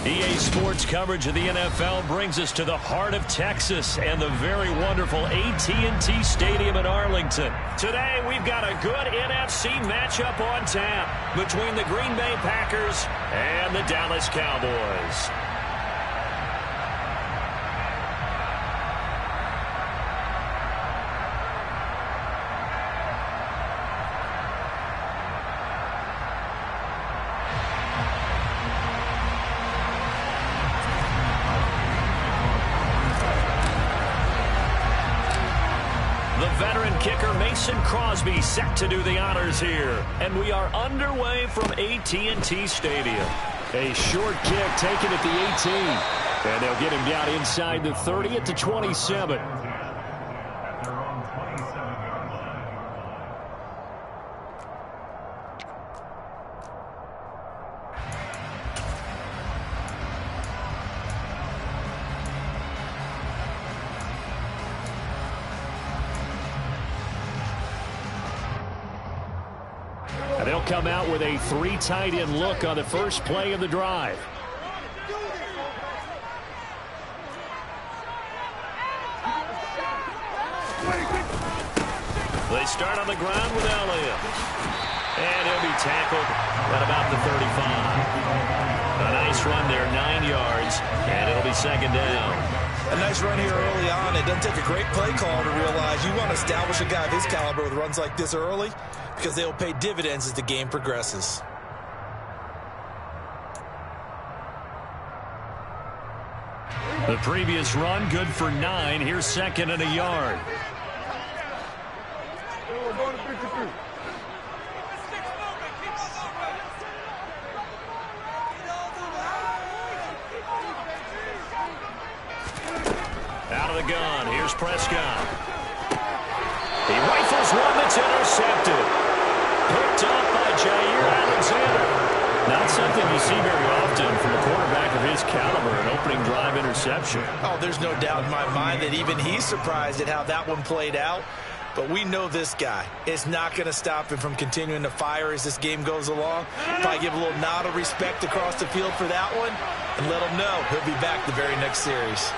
EA Sports coverage of the NFL brings us to the heart of Texas and the very wonderful AT&T Stadium in Arlington. Today, we've got a good NFC matchup on tap between the Green Bay Packers and the Dallas Cowboys. Kicker Mason Crosby set to do the honors here. And we are underway from AT&T Stadium. A short kick taken at the 18. And they'll get him down inside the 30 at the 27. They'll come out with a 3 tight end look on the first play of the drive. They start on the ground with Elliott. And he'll be tackled at about the 35. A nice run there, 9 yards, and it'll be second down. A nice run here early on. It doesn't take a great play call to realize you want to establish a guy of his caliber with runs like this early because they will pay dividends as the game progresses. The previous run, good for 9. Here's second and a yard. Out of the gun, here's Prescott. He rifles one that's intercepted. Picked up by Jair Alexander. Not something you see very often from a quarterback of his caliber, an opening drive interception. Oh, there's no doubt in my mind that even he's surprised at how that one played out. But we know this guy is not going to stop him from continuing to fire as this game goes along. Probably give a little nod of respect across the field for that one and let him know he'll be back the very next series.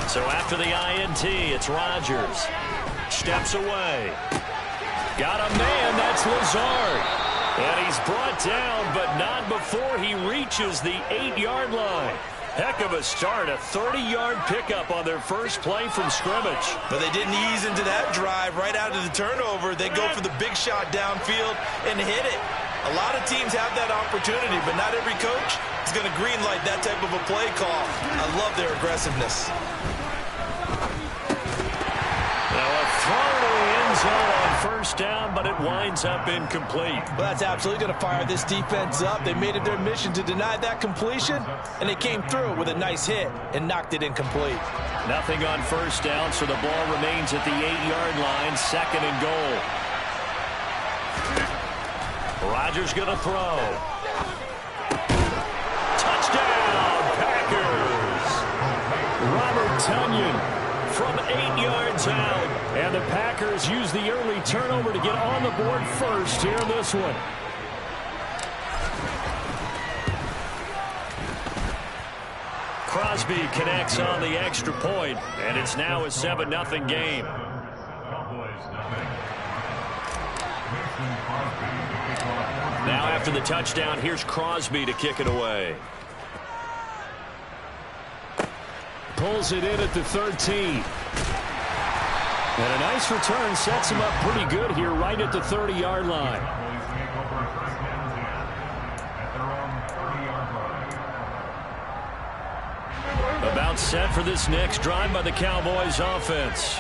So after the INT, it's Rodgers. Steps away. Got a man, that's Lazard. And he's brought down, but not before he reaches the 8-yard line. Heck of a start, a 30-yard pickup on their first play from scrimmage. But they didn't ease into that drive right out of the turnover. They go for the big shot downfield and hit it. A lot of teams have that opportunity, but not every coach is going to greenlight that type of a play call. I love their aggressiveness. Thrown to the end zone on first down, but it winds up incomplete. Well, that's absolutely going to fire this defense up. They made it their mission to deny that completion, and they came through with a nice hit and knocked it incomplete. Nothing on first down, so the ball remains at the 8-yard line, second and goal. Rodgers going to throw. Touchdown, Packers! Robert Tonyan from 8 yards out. And the Packers use the early turnover to get on the board first here in this one. Crosby connects on the extra point, and it's now a 7-0 game. Now after the touchdown, here's Crosby to kick it away. Pulls it in at the 13. And a nice return sets him up pretty good here right at the 30-yard line. About set for this next drive by the Cowboys offense.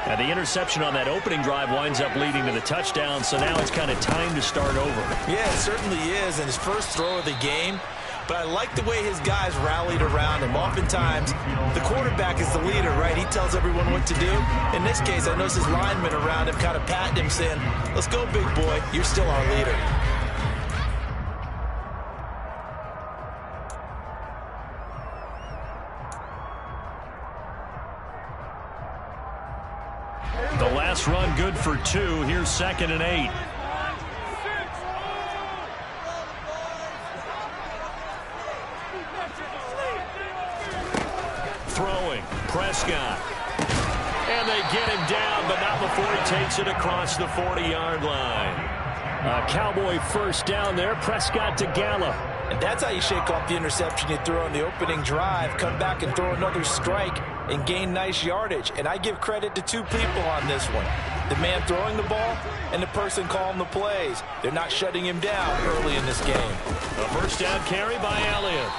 And the interception on that opening drive winds up leading to the touchdown, so now it's kind of time to start over. Yeah, it certainly is, and his first throw of the game. But I like the way his guys rallied around him. Oftentimes, the quarterback is the leader, right? He tells everyone what to do. In this case, I notice his linemen around him kind of patting him, saying, let's go, big boy. You're still our leader. The last run good for 2. Here's second and 8. Prescott. And they get him down, but not before he takes it across the 40-yard line. A Cowboy first down there. Prescott to Gallup. And that's how you shake off the interception you threw on the opening drive. Come back and throw another strike and gain nice yardage. And I give credit to two people on this one. The man throwing the ball and the person calling the plays. They're not shutting him down early in this game. A first down carry by Elliott.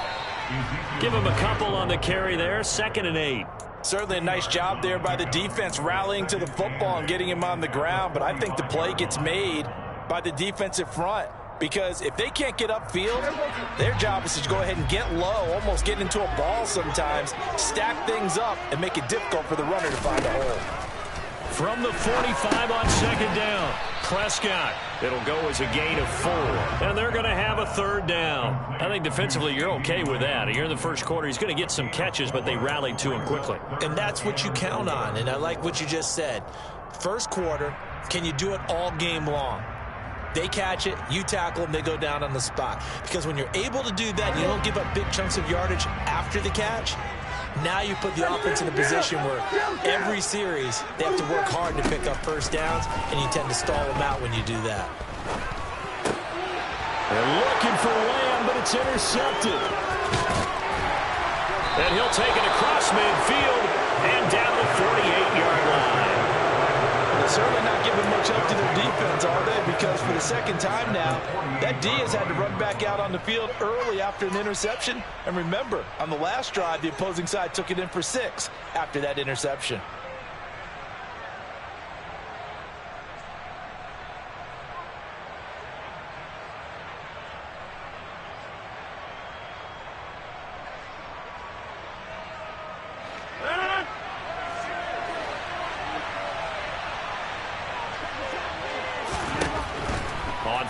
Give him a couple on the carry there. 2nd and 8. Certainly a nice job there by the defense rallying to the football and getting him on the ground. But I think the play gets made by the defensive front. Because if they can't get upfield, their job is to go ahead and get low, almost get into a ball sometimes, stack things up, and make it difficult for the runner to find a hole. From the 45 on 2nd down, Prescott. It'll go as a gain of 4. And they're going to have a 3rd down. I think defensively you're okay with that. Here in the first quarter, he's going to get some catches, but they rallied to him quickly. And that's what you count on, and I like what you just said. First quarter, can you do it all game long? They catch it, you tackle them, they go down on the spot. Because when you're able to do that, you don't give up big chunks of yardage after the catch. Now you put the offense in a position where every series they have to work hard to pick up first downs, and you tend to stall them out when you do that. They're looking for Lamb, but it's intercepted. And he'll take it across midfield and down the 48-yard line. They're certainly not giving much up to their defense, are they? Because for the second time now, that D has had to run back out on the field early after an interception. And remember, on the last drive, the opposing side took it in for 6 after that interception.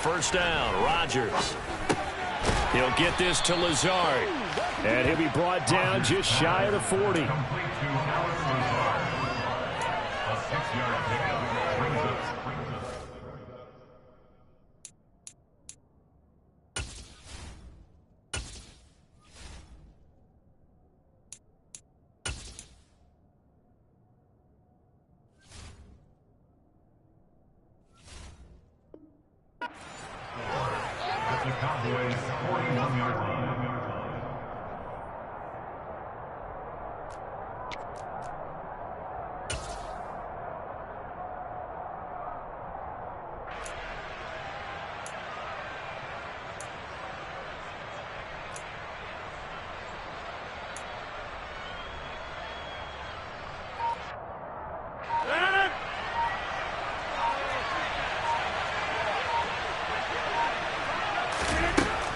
First down, Rodgers. He'll get this to Lazard. And he'll be brought down just shy of the 40. Cowboys 41-yard line.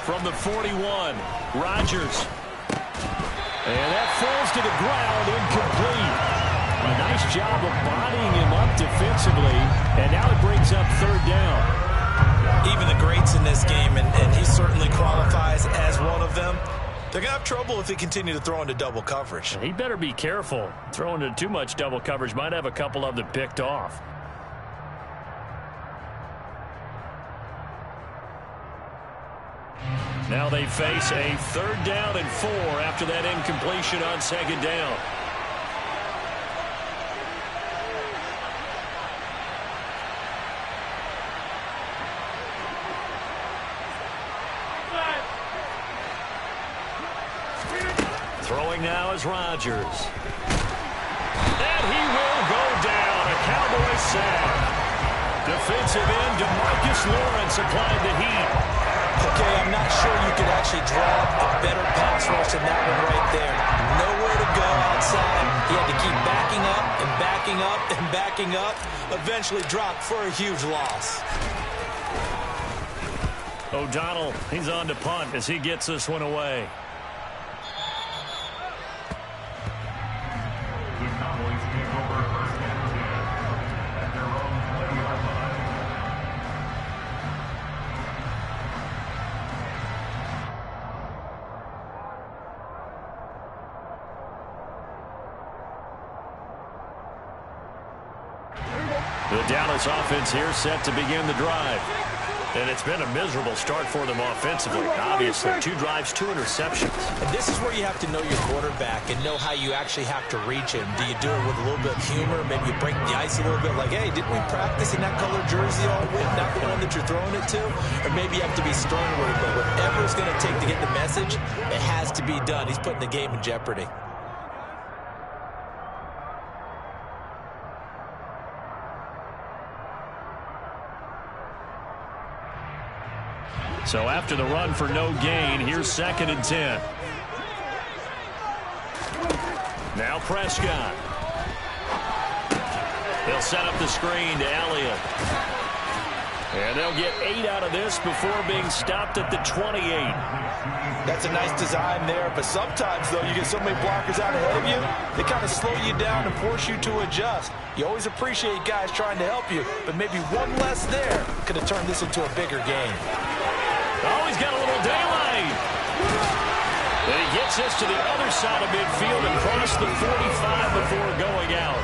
From the 41, Rodgers. And that falls to the ground, incomplete. A nice job of bodying him up defensively, and now it brings up 3rd down. Even the greats in this game, and he certainly qualifies as one of them, they're going to have trouble if they continue to throw into double coverage. He better be careful. Throwing into too much double coverage might have a couple of them picked off. Now they face a 3rd down and 4 after that incompletion on 2nd down. Throwing now is Rodgers. And he will go down. A Cowboy sack. Defensive end DeMarcus Lawrence applied the heat. Okay, I'm not sure you could actually draw a better pass rush than that one right there. Nowhere to go outside. He had to keep backing up and backing up and backing up. Eventually dropped for a huge loss. O'Donnell, he's on to punt as he gets this one away. The Cowboys take over 1st and 10 at their own 20-yard line. The Dallas offense here set to begin the drive. And it's been a miserable start for them offensively. Obviously, 2 drives, 2 interceptions. And this is where you have to know your quarterback and know how you actually have to reach him. Do you do it with a little bit of humor? Maybe you break the ice a little bit, like, hey, didn't we practice in that color jersey all week, not the one that you're throwing it to? Or maybe you have to be stern with it, but whatever it's going to take to get the message, it has to be done. He's putting the game in jeopardy. So after the run for no gain, here's 2nd and 10. Now Prescott. He'll set up the screen to Elliott. And they'll get 8 out of this before being stopped at the 28. That's a nice design there, but sometimes, though, you get so many blockers out ahead of you, they kind of slow you down and force you to adjust. You always appreciate guys trying to help you, but maybe one less there could have turned this into a bigger game. Oh, he's got a little daylight. And he gets this to the other side of midfield and across the 45 before going out.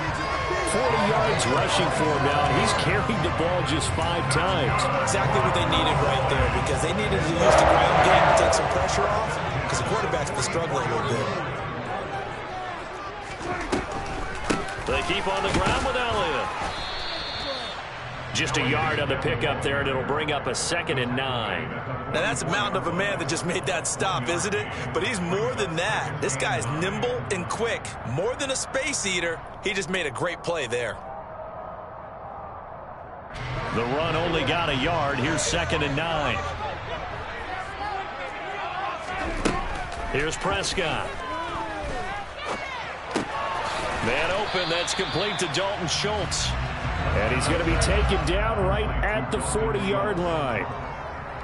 40 yards rushing for him now. He's carried the ball just 5 times. Exactly what they needed right there, because they needed to use the ground game to take some pressure off, because the quarterback's been struggling a little bit. They keep on the ground with Elliott. Just a yard on the pickup there, and it'll bring up a 2nd and 9. Now, that's a mountain of a man that just made that stop, isn't it? But he's more than that. This guy's nimble and quick. More than a space eater, he just made a great play there. The run only got a yard. Here's 2nd and 9. Here's Prescott. Man open, that's complete to Dalton Schultz. And he's going to be taken down right at the 40-yard line.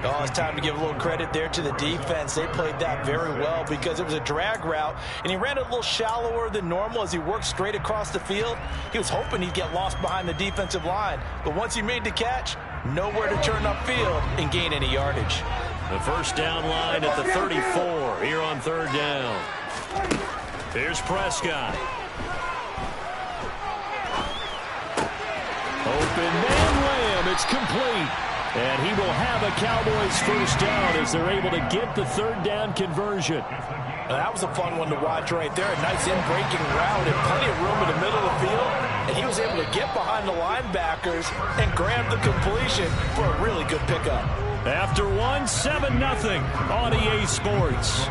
Oh, it's time to give a little credit there to the defense. They played that very well because it was a drag route, and he ran it a little shallower than normal as he worked straight across the field. He was hoping he'd get lost behind the defensive line, but once he made the catch, nowhere to turn upfield and gain any yardage. The first down line at the 34 here on 3rd down. Here's Prescott. Open man Lamb. It's complete. And he will have a Cowboys first down as they're able to get the 3rd down conversion. That was a fun one to watch right there. A nice in-breaking route and plenty of room in the middle of the field. And he was able to get behind the linebackers and grab the completion for a really good pickup. After 7-0 on EA Sports.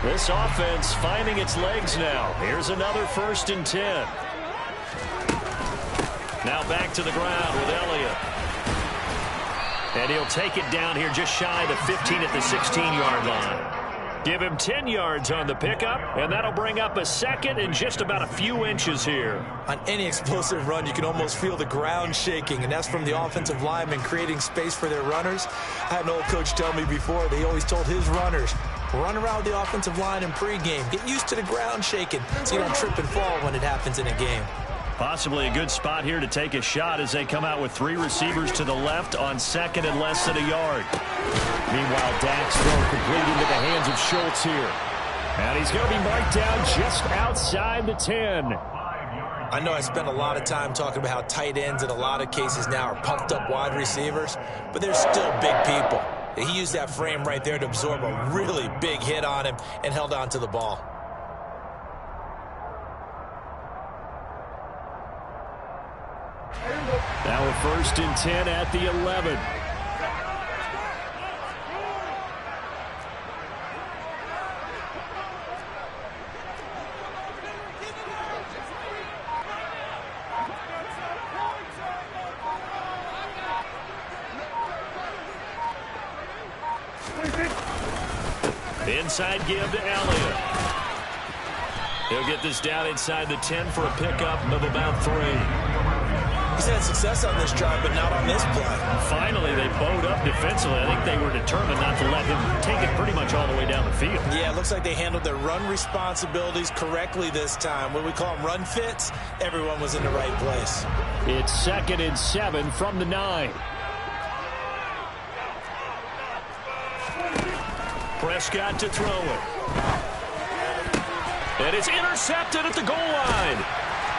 This offense finding its legs now. Here's another 1st and 10. Now back to the ground with Elliott. And he'll take it down here just shy of the 15 at the 16-yard line. Give him 10 yards on the pickup, and that'll bring up a 2nd and just about a few inches here. On any explosive run, you can almost feel the ground shaking, and that's from the offensive linemen creating space for their runners. I had an old coach tell me before, they always told his runners, run around the offensive line in pregame. Get used to the ground shaking so you don't trip and fall when it happens in a game. Possibly a good spot here to take a shot as they come out with 3 receivers to the left on 2nd and less than a yard. Meanwhile, Dak's throw complete into the hands of Schultz here. And he's going to be marked down just outside the 10. I know I spent a lot of time talking about how tight ends in a lot of cases now are pumped up wide receivers, but they're still big people. He used that frame right there to absorb a really big hit on him and held on to the ball. Now a 1st and 10 at the 11. Inside give to Elliott. He'll get this down inside the 10 for a pickup of about 3. He's had success on this drive, but not on this play. Finally, they bowed up defensively. I think they were determined not to let him take it pretty much all the way down the field. Yeah, it looks like they handled their run responsibilities correctly this time. What we call them run fits, everyone was in the right place. It's 2nd and 7 from the 9. Prescott to throw it. And it's intercepted at the goal line.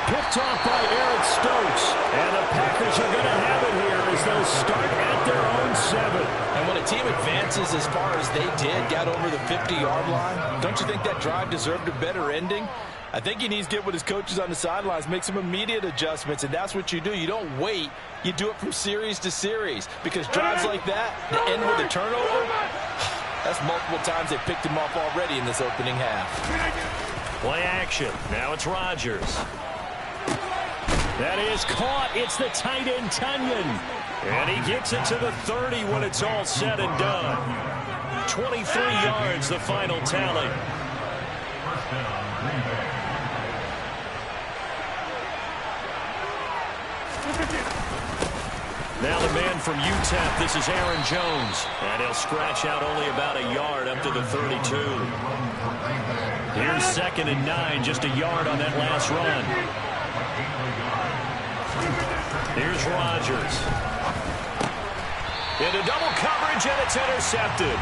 Picked off by Eric Stokes. And the Packers are going to have it here as they'll start at their own 7. And when a team advances as far as they did, got over the 50-yard line, don't you think that drive deserved a better ending? I think he needs to get with his coaches on the sidelines, make some immediate adjustments, and that's what you do. You don't wait. You do it from series to series, because drives like that, that end with a turnover, that's multiple times they picked him off already in this opening half. Play action. Now it's Rodgers. That is caught. It's the tight end, Tunyon. And he gets it to the 30 when it's all said and done. 23 yards, the final tally. First down, Green Bay. Now the man from UTEP, this is Aaron Jones. And he'll scratch out only about a yard up to the 32. Here's 2nd and 9, just a yard on that last run. Here's Rodgers. Into double coverage, and it's intercepted.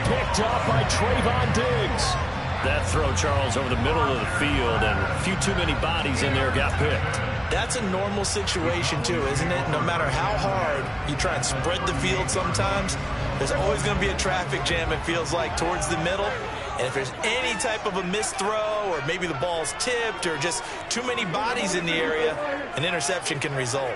Picked off by Trayvon Diggs. That throw, Charles, over the middle of the field, and a few too many bodies in there got picked. That's a normal situation, too, isn't it? No matter how hard you try and spread the field sometimes, there's always going to be a traffic jam, it feels like, towards the middle. And if there's any type of a missed throw, or maybe the ball's tipped, or just too many bodies in the area, an interception can result.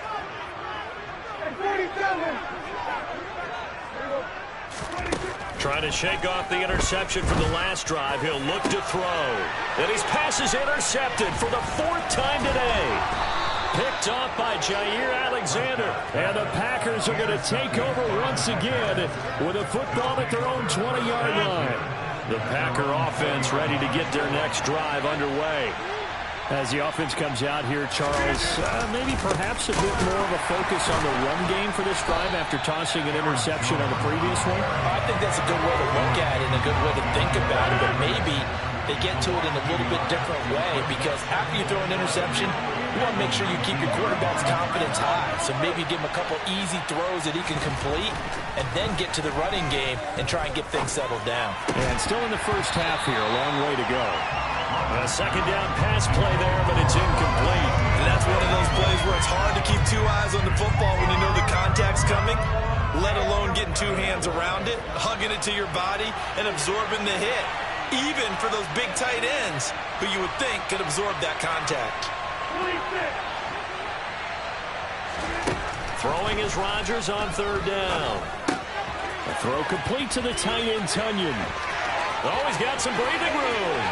Trying to shake off the interception from the last drive. He'll look to throw. And his pass is intercepted for the 4th time today. Picked off by Jair Alexander. And the Packers are going to take over once again with a football at their own 20-yard line. The Packer offense ready to get their next drive underway. As the offense comes out here, Charles, maybe perhaps a bit more of a focus on the run game for this drive after tossing an interception on the previous one? I think that's a good way to look at it and a good way to think about it, but maybe they get to it in a little bit different way, because after you throw an interception, you want to make sure you keep your quarterback's confidence high. So maybe give him a couple easy throws that he can complete, and then get to the running game and try and get things settled down. And still in the first half here, a long way to go. A 2nd down pass play there, but it's incomplete. And that's one of those plays where it's hard to keep 2 eyes on the football when you know the contact's coming, let alone getting 2 hands around it, hugging it to your body, and absorbing the hit, even for those big tight ends who you would think could absorb that contact. Throwing is Rodgers on 3rd down. A throw complete to the tight end, Tunyon. Oh, he's got some breathing room.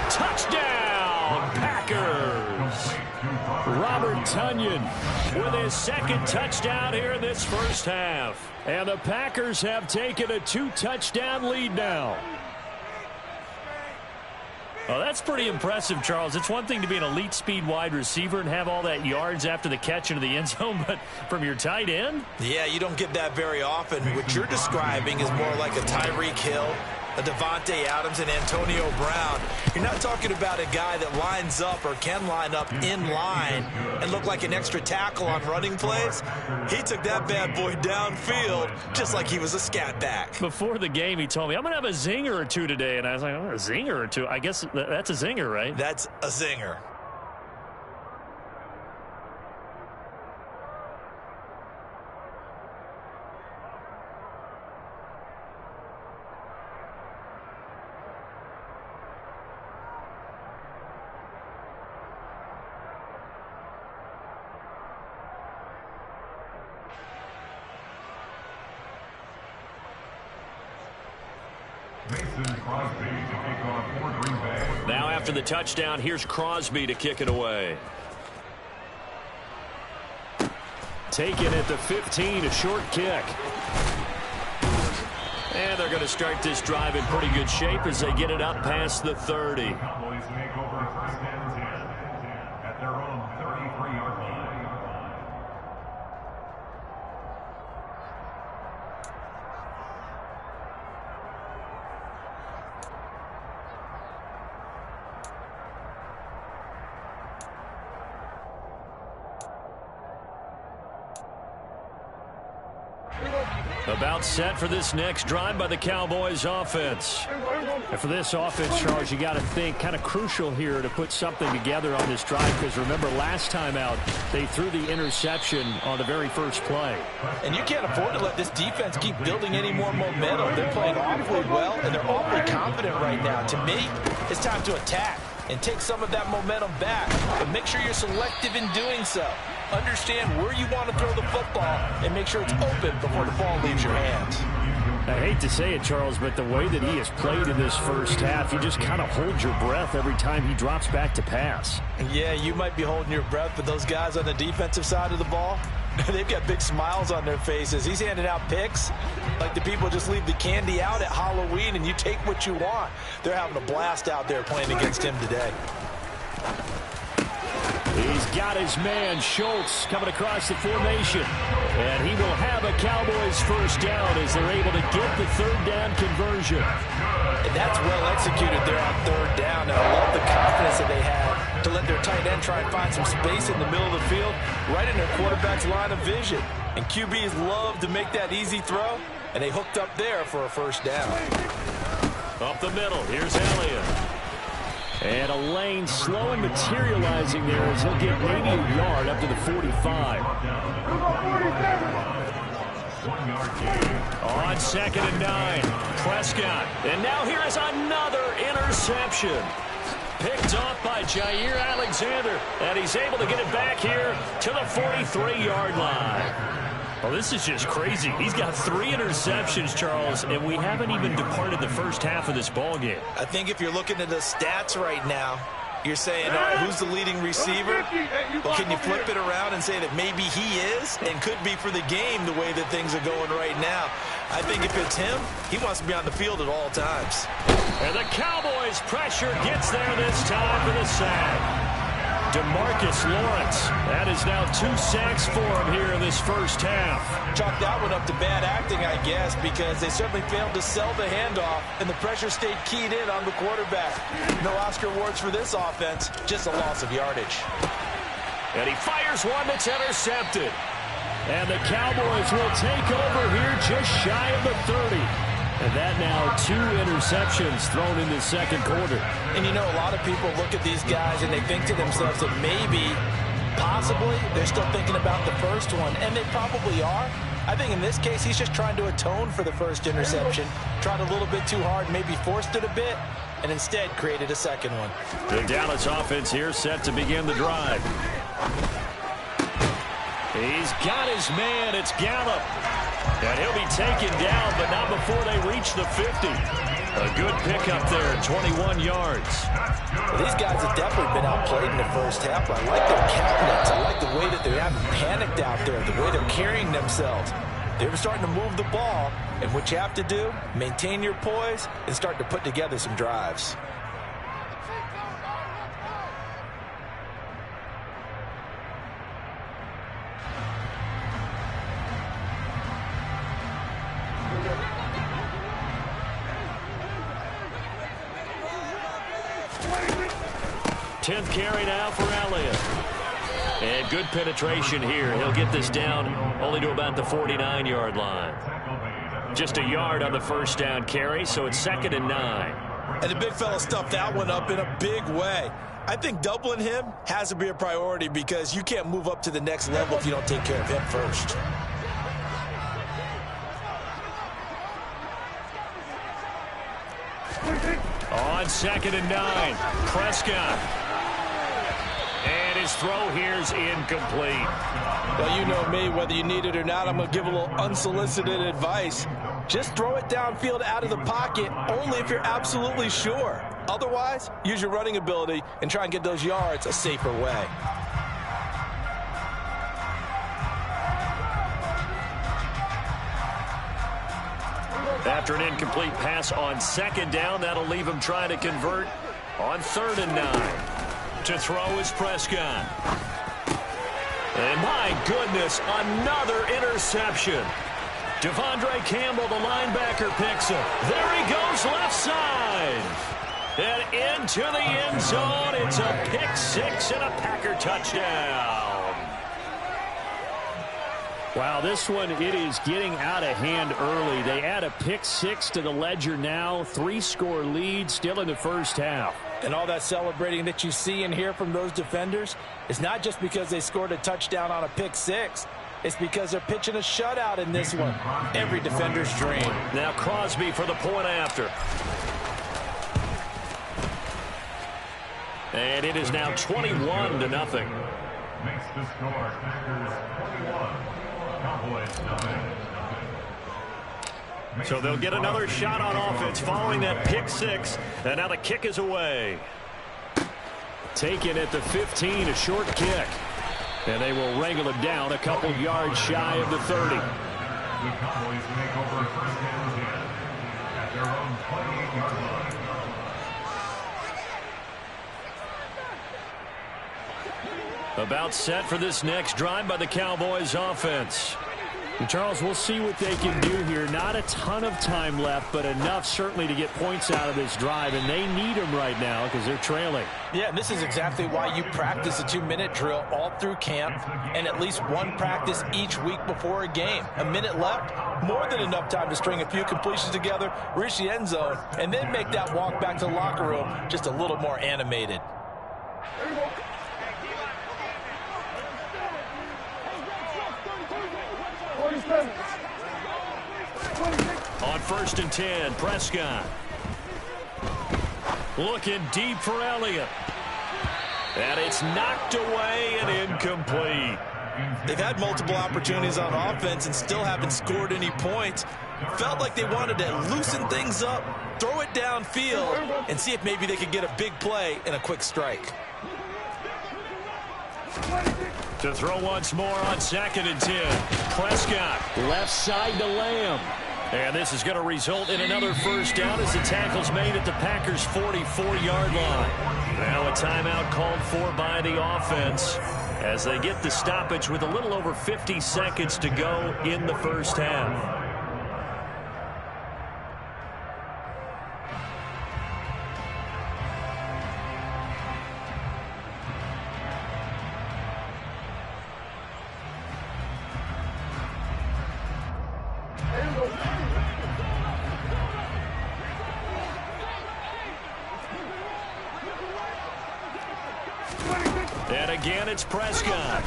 Touchdown, Packers. Robert Tunyon with his 2nd touchdown here in this first half. And the Packers have taken a 2-touchdown lead now. Oh, that's pretty impressive, Charles. It's one thing to be an elite speed wide receiver and have all that yards after the catch into the end zone, but from your tight end? Yeah, you don't get that very often. What you're describing is more like a Tyreek Hill, a Devontae Adams, and Antonio Brown. You're not talking about a guy that lines up or can line up in line and look like an extra tackle on running plays. He took that bad boy downfield just like he was a scat back. Before the game, he told me, I'm going to have a zinger or two today. And I was like, oh, a zinger or two? I guess that's a zinger, right? That's a zinger. Now after the touchdown, here's Crosby to kick it away. Taken at the 15, a short kick. And they're going to start this drive in pretty good shape as they get it up past the 30. Cowboys make over first and 10 at their own 33-yard line. About set for this next drive by the Cowboys offense. And for this offense, Charles, you got to think kind of crucial here to put something together on this drive, because remember last time out they threw the interception on the very first play. And you can't afford to let this defense keep building any more momentum. They're playing awfully well, and they're awfully confident right now. To me, it's time to attack and take some of that momentum back, but make sure you're selective in doing so. Understand where you want to throw the football and make sure it's open before the ball leaves your hands. I hate to say it, Charles, but the way that he has played in this first half, you just kind of hold your breath every time he drops back to pass. Yeah, you might be holding your breath, but those guys on the defensive side of the ball, they've got big smiles on their faces. He's handing out picks like the people just leave the candy out at Halloween and you take what you want. They're having a blast out there playing against him today. He's got his man, Schultz, coming across the formation. And he will have a Cowboys first down as they're able to get the third down conversion. And that's well executed there on third down. And I love the confidence that they had to let their tight end try and find some space in the middle of the field, right in their quarterback's line of vision. And QBs love to make that easy throw, and they hooked up there for a first down. Up the middle, here's Elliott. And a lane slow and materializing there as he'll get maybe a yard up to the 45. On 2nd and 9, Prescott. And now here is another interception. Picked off by Jair Alexander. And he's able to get it back here to the 43-yard line. Well, this is just crazy. He's got 3 interceptions, Charles, and we haven't even departed the first half of this ballgame. I think if you're looking at the stats right now, you're saying, all right, who's the leading receiver? Well, can you flip it around and say that maybe he is and could be for the game the way that things are going right now? I think if it's him, he wants to be on the field at all times. And the Cowboys' pressure gets there this time for the sack. DeMarcus Lawrence. That is now 2 sacks for him here in this first half. Chalk that one up to bad acting, I guess, because they certainly failed to sell the handoff, and the pressure stayed keyed in on the quarterback. No Oscar awards for this offense, just a loss of yardage. And he fires one that's intercepted. And the Cowboys will take over here just shy of the 30. And that now 2 interceptions thrown in the second quarter. And you know, a lot of people look at these guys and they think to themselves that maybe, possibly, they're still thinking about the first one. And they probably are. I think in this case, he's just trying to atone for the first interception. Tried a little bit too hard, maybe forced it a bit, and instead created a second one. The Dallas offense here set to begin the drive. He's got his man. It's Gallup. And he'll be taken down, but not before they reach the 50. A good pickup there, 21 yards. Well, these guys have definitely been outplayed in the first half. I like their countenance. I like the way that they haven't panicked out there, the way they're carrying themselves. They're starting to move the ball, and what you have to do, maintain your poise and start to put together some drives. Tenth carry now for Elliott. And good penetration here. He'll get this down only to about the 49-yard line. Just a yard on the first down carry, so it's 2nd and 9. And the big fella stuffed that one up in a big way. I think doubling him has to be a priority because you can't move up to the next level if you don't take care of him first. On 2nd and 9, Prescott. And his throw here's incomplete. Well, you know me, whether you need it or not, I'm going to give a little unsolicited advice. Just throw it downfield out of the pocket only if you're absolutely sure. Otherwise, use your running ability and try and get those yards a safer way. After an incomplete pass on 2nd down, that'll leave him trying to convert on 3rd and 9. To throw is Prescott. And my goodness, another interception. Devondre Campbell, the linebacker, picks him. There he goes, left side. And into the end zone. It's a pick six and a Packer touchdown. Wow, this one, it is getting out of hand early. They add a pick six to the ledger now. 3-score lead still in the first half. And all that celebrating that you see and hear from those defenders is not just because they scored a touchdown on a pick six. It's because they're pitching a shutout in this one. Every defender's dream. Now Crosby for the point after. And it is now 21-0. Makes the score Packers 21, Cowboys 9. So they'll get another shot on offense following that pick six. And now the kick is away. Taken at the 15, a short kick. And they will wrangle it down a couple yards shy of the 30. The Cowboys make over first down again at their own 28-yard line. About set for this next drive by the Cowboys offense. And Charles, we'll see what they can do here. Not a ton of time left, but enough certainly to get points out of this drive. And they need them right now because they're trailing. Yeah, and this is exactly why you practice a 2-minute drill all through camp and at least one practice each week before a game. A minute left, more than enough time to string a few completions together, reach the end zone, and then make that walk back to the locker room just a little more animated. On 1st and 10, Prescott. Looking deep for Elliott. And it's knocked away and incomplete. They've had multiple opportunities on offense and still haven't scored any points. Felt like they wanted to loosen things up, throw it downfield, and see if maybe they could get a big play and a quick strike. To throw once more on 2nd and 10. Prescott. Left side to Lamb. And this is going to result in another first down as the tackle's made at the Packers' 44-yard line. Now a timeout called for by the offense as they get the stoppage with a little over 50 seconds to go in the first half. And again, it's Prescott.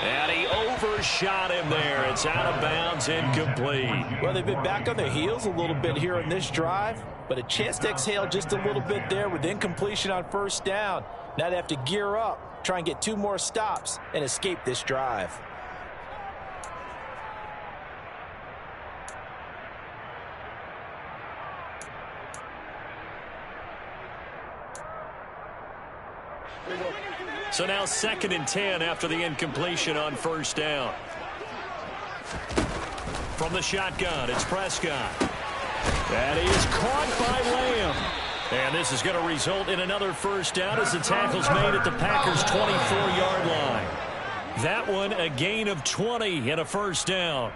And he overshot him there. It's out of bounds, incomplete. Well, they've been back on their heels a little bit here in this drive, but a chance to exhale just a little bit there with incompletion on first down. Now they have to gear up, try and get 2 more stops, and escape this drive. So now 2nd and 10 after the incompletion on first down. From the shotgun, it's Prescott. That is caught by Lamb. And this is going to result in another first down as the tackle's made at the Packers' 24-yard line. That one a gain of 20 and a first down.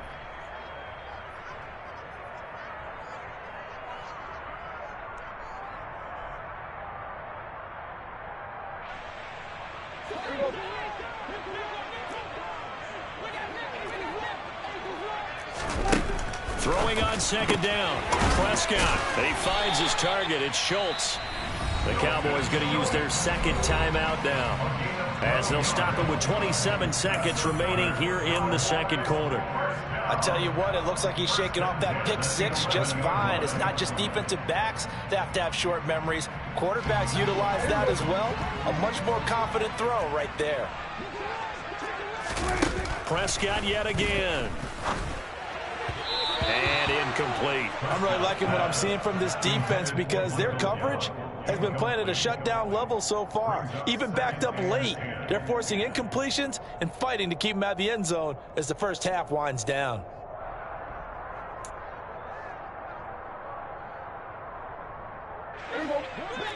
Throwing on 2nd down. Prescott. And he finds his target. It's Schultz. The Cowboys going to use their 2nd timeout now, as they'll stop it with 27 seconds remaining here in the 2nd quarter. I tell you what, it looks like he's shaking off that pick six just fine. It's not just defensive backs that have short memories. Quarterbacks utilize that as well. A much more confident throw right there. Prescott yet again. And incomplete. I'm really liking what I'm seeing from this defense because their coverage has been playing at a shutdown level so far. Even backed up late, they're forcing incompletions and fighting to keep them out of the end zone as the first half winds down.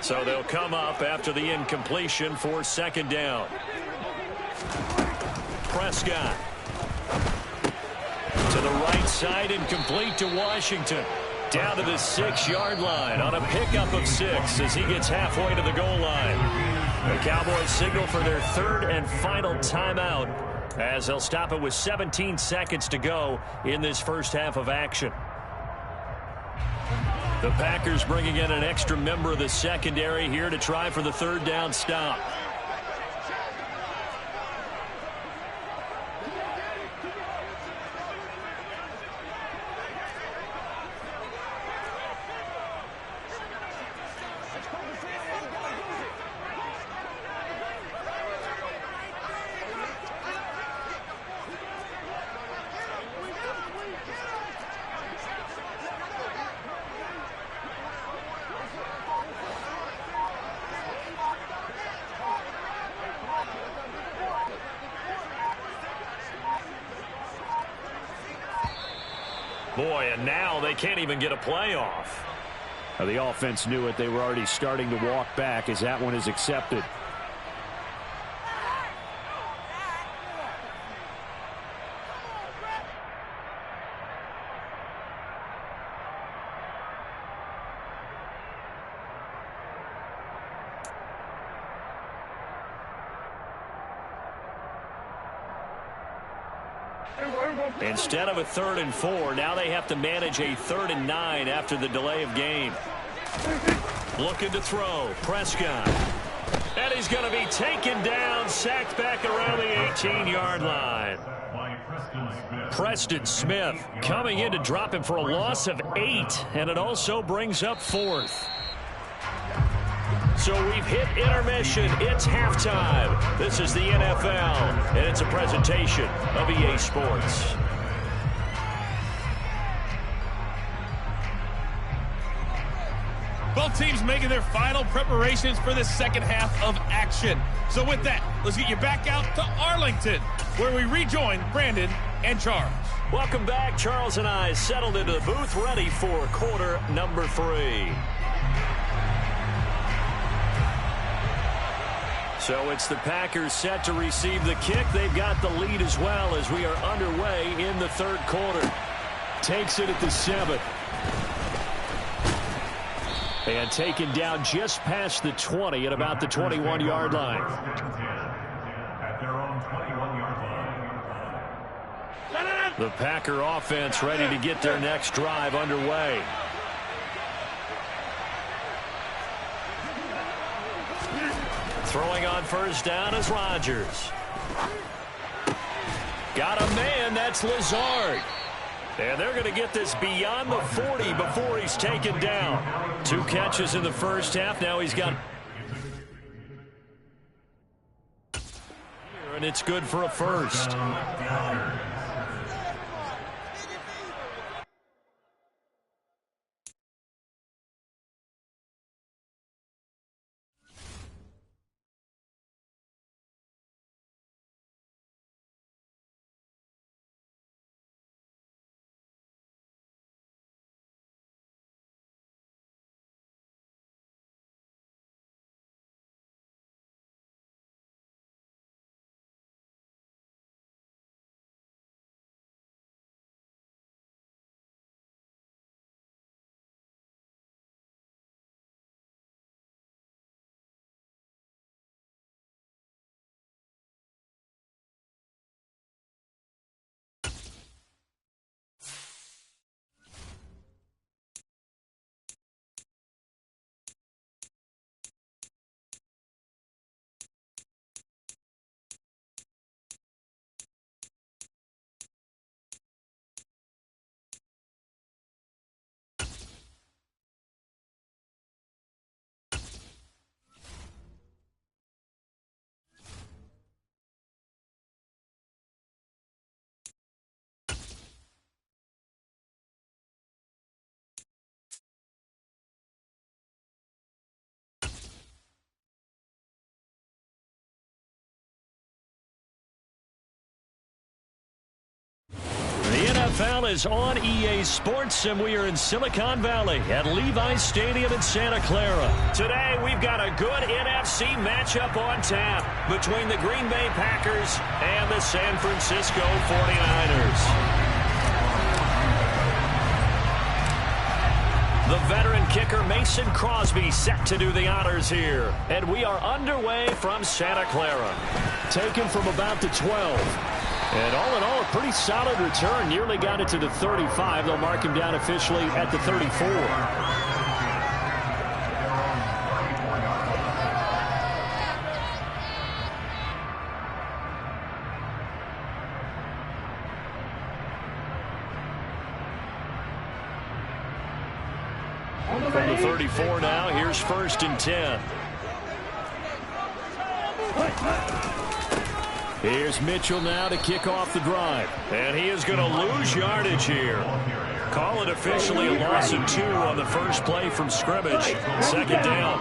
So they'll come up after the incompletion for second down. Prescott. To the right side and complete to Washington. Down to the 6-yard line on a pickup of 6 as he gets halfway to the goal line. The Cowboys signal for their third and final timeout as they'll stop it with 17 seconds to go in this first half of action. The Packers bringing in an extra member of the secondary here to try for the third down stop. Boy, and now they can't even get a playoff. The offense knew it. They were already starting to walk back as that one is accepted. Instead of a 3rd and 4, now they have to manage a 3rd and 9 after the delay of game. Looking to throw. Prescott. And he's going to be taken down, sacked back around the 18-yard line. Preston Smith coming in to drop him for a loss of 8, and it also brings up 4th. So we've hit intermission. It's halftime. This is the NFL, and it's a presentation of EA Sports. Both teams making their final preparations for the second half of action. So with that, let's get you back out to Arlington, where we rejoin Brandon and Charles. Welcome back. Charles and I settled into the booth, ready for quarter number 3. So it's the Packers set to receive the kick. They've got the lead as well as we are underway in the third quarter. Takes it at the 7th. And taken down just past the 20 at about the 21-yard line. At their own 21-yard line. The Packer offense ready to get their next drive underway. Throwing on first down is Rodgers. Got a man, that's Lazard. And they're going to get this beyond the 40 before he's taken down. 2 catches in the first half. Now he's got... And it's good for a first. NFL is on EA Sports, and we are in Silicon Valley at Levi's Stadium in Santa Clara. Today, we've got a good NFC matchup on tap between the Green Bay Packers and the San Francisco 49ers. The veteran kicker Mason Crosby set to do the honors here. And we are underway from Santa Clara. Taken from about the 12. And all in all, a pretty solid return. Nearly got it to the 35. They'll mark him down officially at the 34. From the 34 now, here's 1st and 10. Here's Mitchell now to kick off the drive. And he is going to lose yardage here. Call it officially a loss of 2 on the first play from scrimmage. 2nd down.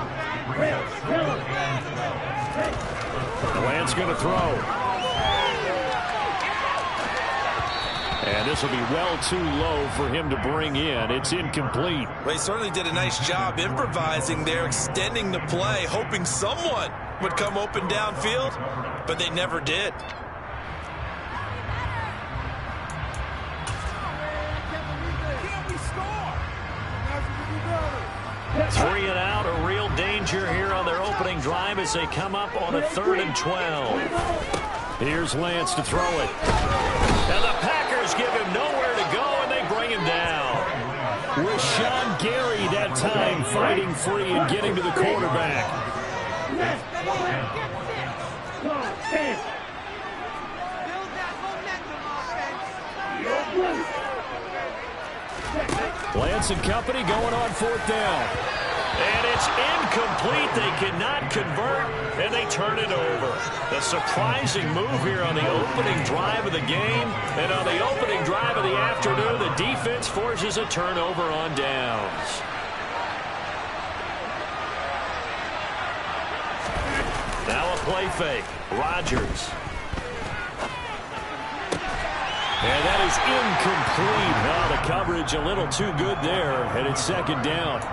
Lance going to throw. And this will be well too low for him to bring in. It's incomplete. Well, he certainly did a nice job improvising there, extending the play, hoping someone would come open downfield, but they never did. Three and out, a real danger here on their opening drive as they come up on a 3rd and 12. Here's Lance to throw it. And the Packers give him nowhere to go, and they bring him down. Rashawn Gary that time fighting free and getting to the quarterback. Lance and company going on 4th down. And it's incomplete. They cannot convert, and they turn it over. A surprising move here on the opening drive of the game. And on the opening drive of the afternoon, the defense forces a turnover on downs. Now a play fake. Rodgers. And that is incomplete. Now the coverage a little too good there, and it's 2nd down.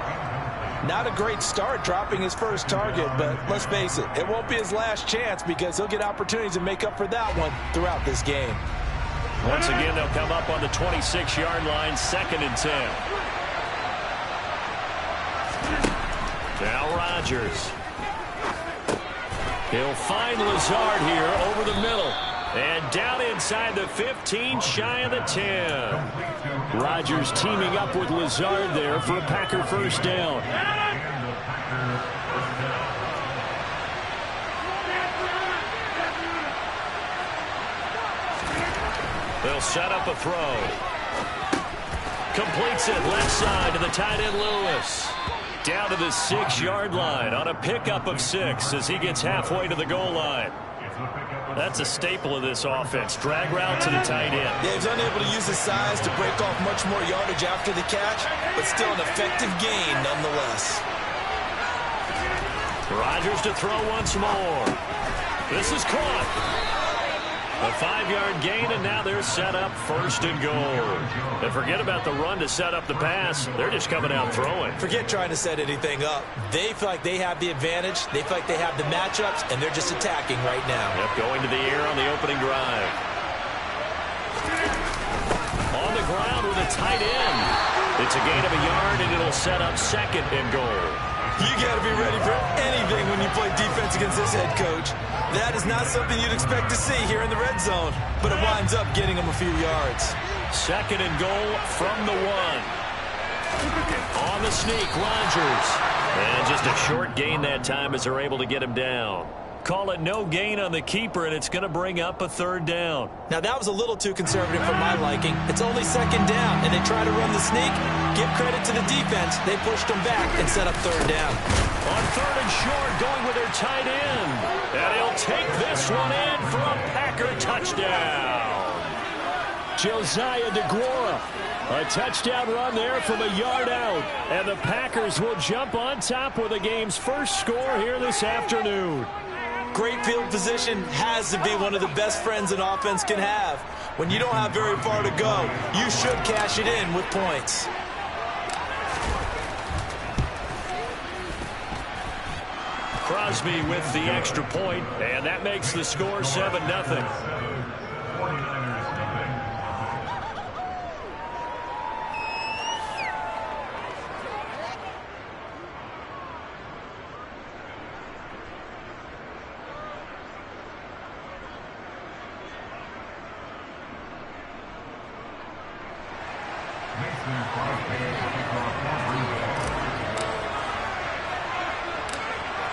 Not a great start dropping his first target, but let's face it, it won't be his last chance because he'll get opportunities to make up for that one throughout this game. Once again, they'll come up on the 26-yard line, 2nd and 10. Now Rodgers. He'll find Lazard here over the middle. And down inside the 15, shy of the 10. Rodgers teaming up with Lazard there for a Packer 1st down. They'll set up a throw. Completes it left side to the tight end Lewis. Down to the 6-yard line on a pickup of 6 as he gets halfway to the goal line. That's a staple of this offense. Drag route to the tight end. Yeah, he's unable to use his size to break off much more yardage after the catch, but still an effective gain nonetheless. Rodgers to throw once more. This is caught. A 5-yard gain, and now they're set up 1st and goal. And forget about the run to set up the pass. They're just coming out throwing. Forget trying to set anything up. They feel like they have the advantage. They feel like they have the matchups, and they're just attacking right now. Yep, going to the air on the opening drive. On the ground with a tight end. It's a gain of a yard, and it'll set up 2nd and goal. You got to be ready for anything when you play defense against this head coach. That is not something you'd expect to see here in the red zone, but it winds up getting them a few yards. 2nd and goal from the 1. On the sneak, Rodgers. And just a short gain that time as they're able to get him down. Call it no gain on the keeper, and it's going to bring up a 3rd down. Now, that was a little too conservative for my liking. It's only 2nd down, and they try to run the sneak. Give credit to the defense. They pushed them back and set up 3rd down. On 3rd and short, going with their tight end. And he'll take this one in for a Packer touchdown. Josiah DeGuara. A touchdown run there from a yard out. And the Packers will jump on top with the game's first score here this afternoon. Great field position has to be one of the best friends an offense can have. When you don't have very far to go, you should cash it in with points. Crosby with the extra point, and that makes the score 7-0.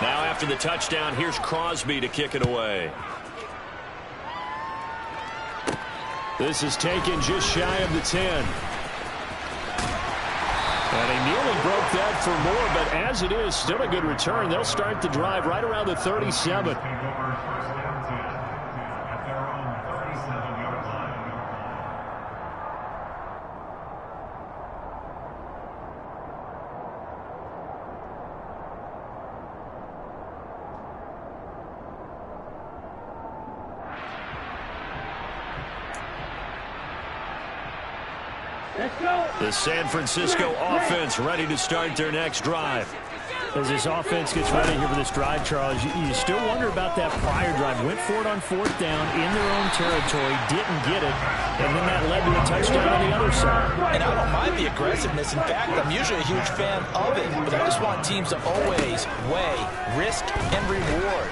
Now after the touchdown, here's Crosby to kick it away. This is taken just shy of the 10. And he nearly broke that for more, but as it is, still a good return. They'll start the drive right around the 37. The San Francisco offense ready to start their next drive. As this offense gets ready here for this drive, Charles, you still wonder about that prior drive. Went for it on 4th down in their own territory, didn't get it, and then that led to a touchdown on the other side. And I don't mind the aggressiveness. In fact, I'm usually a huge fan of it, but I just want teams to always weigh risk and reward.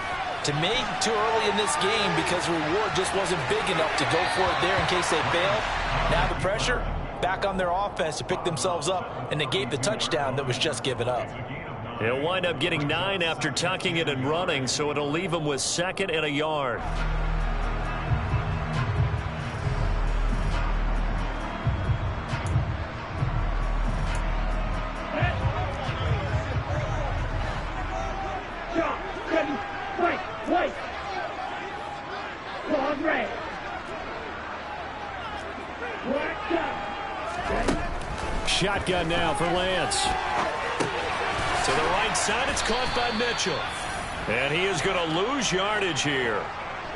To me, too early in this game because the reward just wasn't big enough to go for it there in case they failed. Now the pressure back on their offense to pick themselves up and negate the touchdown that was just given up. He'll wind up getting 9 after tucking it and running, so it'll leave him with 2nd and a yard. Shotgun now for Lance. To the right side, it's caught by Mitchell. And he is going to lose yardage here.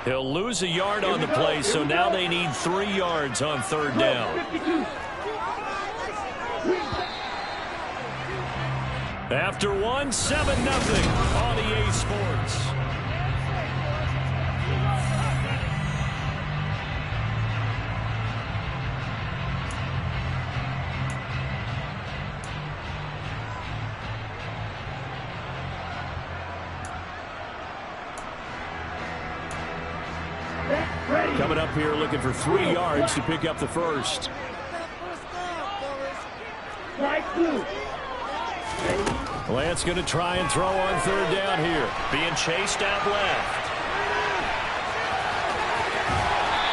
He'll lose a yard on the play, so now they need 3 yards on 3rd down. After 1, 7-0 on EA Sports. Coming up here looking for 3 yards to pick up the first. Lance going to try and throw on 3rd down here. Being chased out left.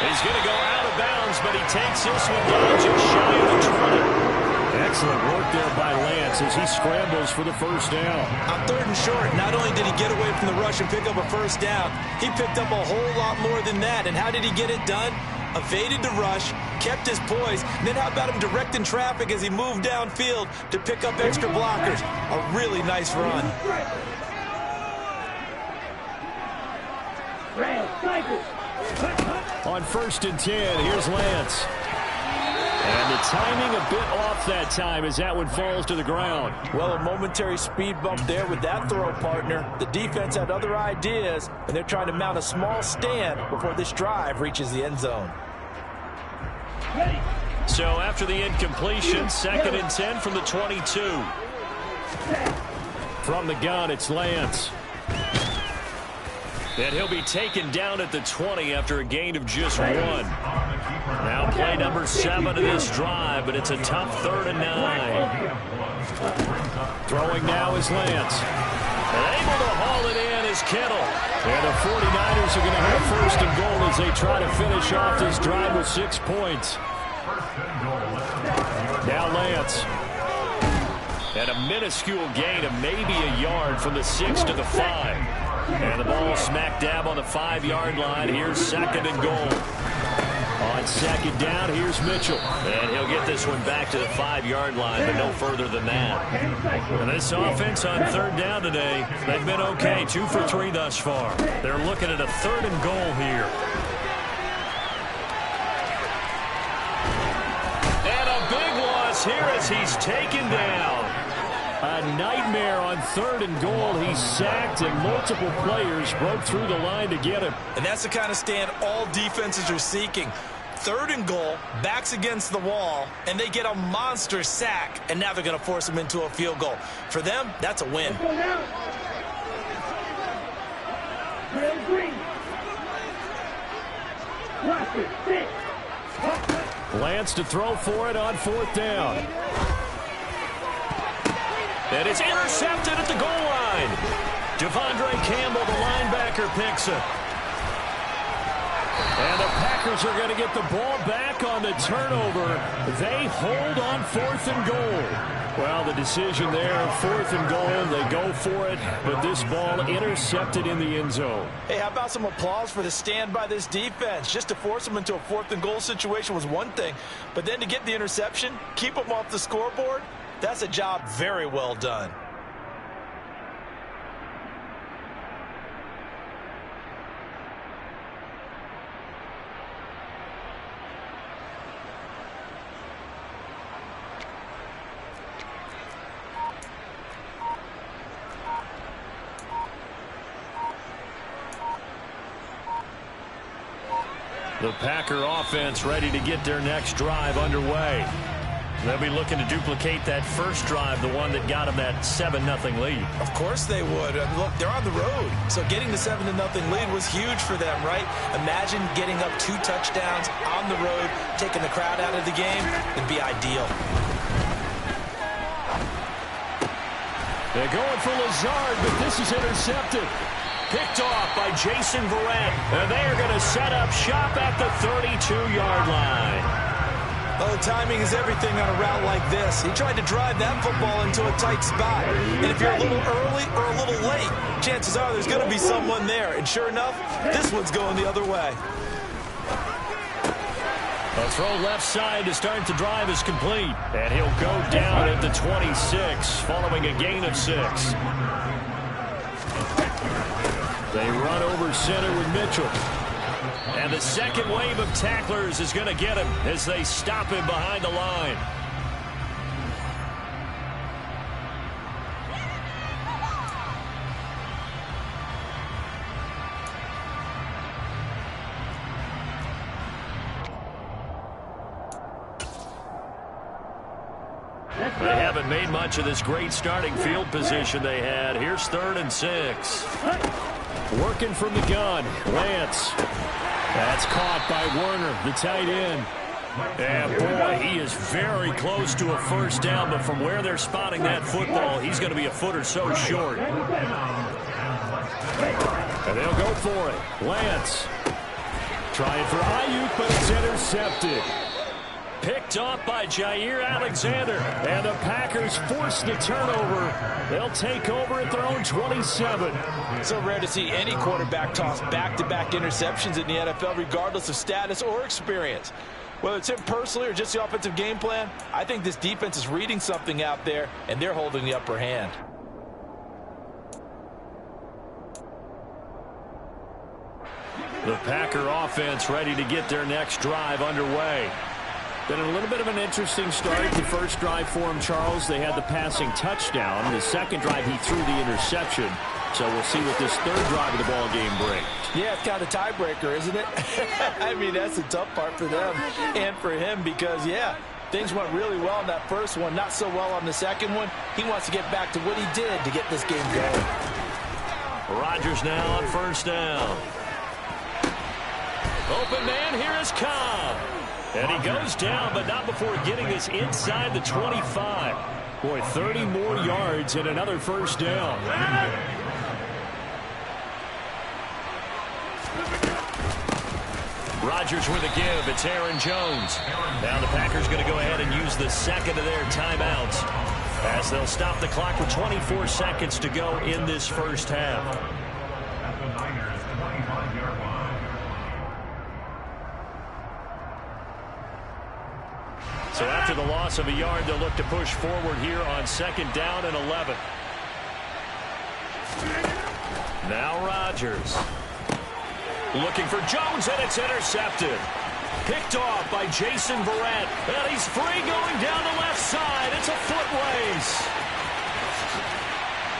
He's going to go out of bounds, but he takes this one down just shy of the 20. Excellent work there by Lance as he scrambles for the first down. On 3rd and short, not only did he get away from the rush and pick up a first down, he picked up a whole lot more than that. And how did he get it done? Evaded the rush, kept his poise, and then how about him directing traffic as he moved downfield to pick up extra blockers? A really nice run. On 1st and 10, here's Lance. And the timing a bit off that time as that one falls to the ground. Well, a momentary speed bump there with that throw, partner. The defense had other ideas, and they're trying to mount a small stand before this drive reaches the end zone. So after the incompletion, 2nd and 10 from the 22. From the gun, it's Lance. And he'll be taken down at the 20 after a gain of just 1. Now play number 7 of this drive, but it's a tough 3rd and 9. Throwing now is Lance. And able to haul it in is Kittle. And the 49ers are going to have 1st and goal as they try to finish off this drive with 6 points. Now Lance. And a minuscule gain of maybe a yard from the 6 to the 5. And the ball smack dab on the 5-yard line. Here's 2nd and goal. On 2nd down, here's Mitchell. And he'll get this one back to the 5-yard line, but no further than that. And this offense on 3rd down today, they've been okay. 2 for 3 thus far. They're looking at a 3rd and goal here. taken down. A nightmare on 3rd and goal. He's sacked, and multiple players broke through the line to get him. And that's the kind of stand all defenses are seeking. 3rd and goal, backs against the wall, and they get a monster sack, and now they're going to force them into a field goal. For them, that's a win. Lance to throw for it on 4th down. And it's intercepted at the goal line. Devondre Campbell, the linebacker, picks it. And the Packers are going to get the ball back on the turnover. They hold on 4th and goal. Well, the decision there, 4th and goal, they go for it, but this ball intercepted in the end zone. Hey, how about some applause for the stand by this defense? Just to force them into a 4th and goal situation was one thing, but then to get the interception, keep them off the scoreboard, that's a job very well done. The Packer offense ready to get their next drive underway. They'll be looking to duplicate that first drive, the one that got them that 7-0 lead. Of course they would. Look, they're on the road. So getting the 7-0 lead was huge for them, right? Imagine getting up 2 touchdowns on the road, taking the crowd out of the game. It'd be ideal. They're going for Lazard, but this is intercepted. Picked off by Jason Verrett. And they are going to set up shop at the 32-yard line. Oh, timing is everything on a route like this. He tried to drive that football into a tight spot. And if you're a little early or a little late, chances are there's going to be someone there. And sure enough, this one's going the other way. A throw left side to start the drive is complete. And he'll go down at the 26 following a gain of 6. They run over center with Mitchell. And the second wave of tacklers is going to get him as they stop him behind the line. They haven't made much of this great starting field position they had. Here's 3rd and 6. Working from the gun, Lance. That's caught by Werner, the tight end. And boy, he is very close to a first down, but from where they're spotting that football, he's going to be a foot or so short. And they'll go for it. Lance. Trying for Ayuk, but it's intercepted. Picked off by Jair Alexander. And the Packers force the turnover. They'll take over at their own 27. So rare to see any quarterback toss back-to-back interceptions in the NFL, regardless of status or experience. Whether it's him personally or just the offensive game plan, I think this defense is reading something out there, and they're holding the upper hand. The Packer offense ready to get their next drive underway. Been a little bit of an interesting start. The first drive for him, Charles, they had the passing touchdown. The second drive, he threw the interception. So we'll see what this third drive of the ball game brings. Yeah, it's kind of a tiebreaker, isn't it? I mean, that's the tough part for them and for him because, yeah, things went really well in that first one, not so well on the second one. He wants to get back to what he did to get this game going. Rodgers now on first down. Open man, here is Cobb. And he goes down, but not before getting this inside the 25. Boy, 30 more yards and another first down. Rodgers with a give. It's Aaron Jones. Now the Packers going to go ahead and use the second of their timeouts as they'll stop the clock with 24 seconds to go in this first half. At the Niners' 25-yard line. So after the loss of a yard, they'll look to push forward here on 2nd down and 11. Now Rodgers. Looking for Jones, and it's intercepted. Picked off by Jason Verrett. And he's free going down the left side. It's a foot race.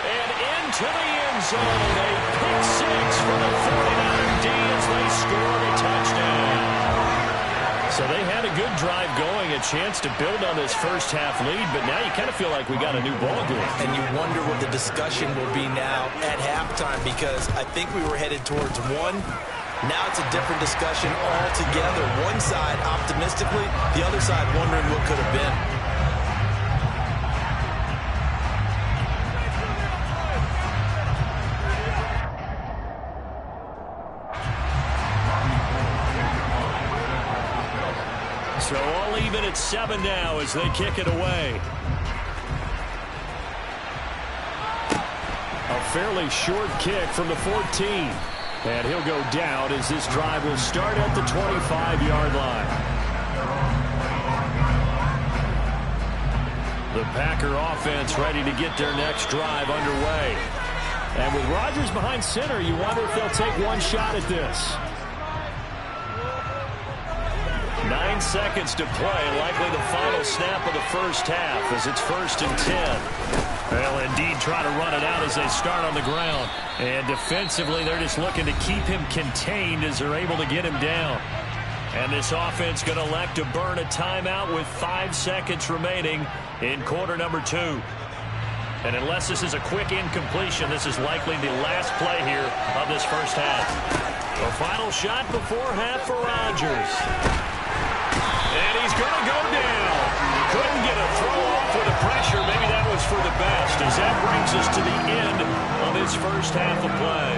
And into the end zone. A pick six for the 49er D as they scored a touchdown. So they had a good drive going, a chance to build on this first half lead, but now you kind of feel like we got a new ball game. And you wonder what the discussion will be now at halftime, because I think we were headed towards one. Now it's a different discussion altogether. One side optimistically, the other side wondering what could have been. So all even at 7 now as they kick it away. A fairly short kick from the 14. And he'll go down as this drive will start at the 25-yard line. The Packer offense ready to get their next drive underway. And with Rodgers behind center, you wonder if they'll take one shot at this. 9 seconds to play, likely the final snap of the first half as it's 1st and 10. They'll indeed try to run it out as they start on the ground. And defensively, they're just looking to keep him contained as they're able to get him down. And this offense going to elect to burn a timeout with 5 seconds remaining in quarter number 2. And unless this is a quick incompletion, this is likely the last play here of this first half. The final shot before half for Rodgers. And he's going to go down. Couldn't get a throw off with the pressure. Maybe that was for the best, as that brings us to the end of his first half of play.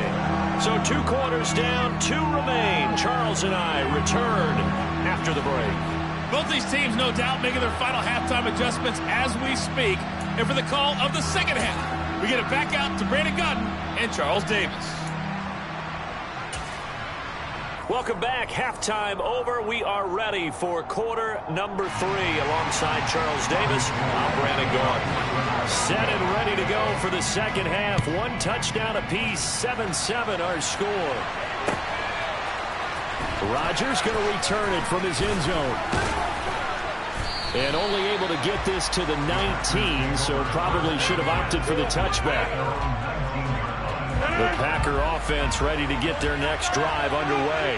So 2 quarters down, 2 remain. Charles and I return after the break. Both these teams, no doubt, making their final halftime adjustments as we speak. And for the call of the second half, we get it back out to Brandon Gaudin and Charles Davis. Welcome back. Halftime over. We are ready for quarter number 3. Alongside Charles Davis, I'm Brandon Gaudin. Set and ready to go for the second half. 1 touchdown apiece. 7-7 our score. Rodgers going to return it from his end zone. And only able to get this to the 19, so probably should have opted for the touchback. The Packer offense ready to get their next drive underway.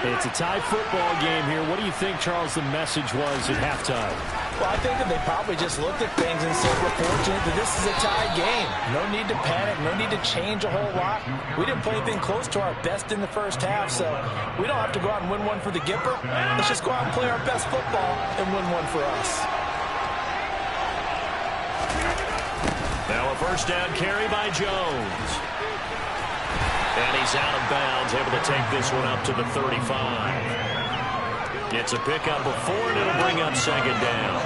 It's a tie football game here. What do you think, Charles, the message was at halftime? Well, I think that they probably just looked at things and said, we're fortunate that this is a tie game. No need to panic, no need to change a whole lot. We didn't play anything close to our best in the first half, so we don't have to go out and win one for the Gipper. Let's just go out and play our best football and win one for us. Now a first down carry by Jones. And he's out of bounds, able to take this one up to the 35. Gets a pickup of 4, and it'll bring up second down.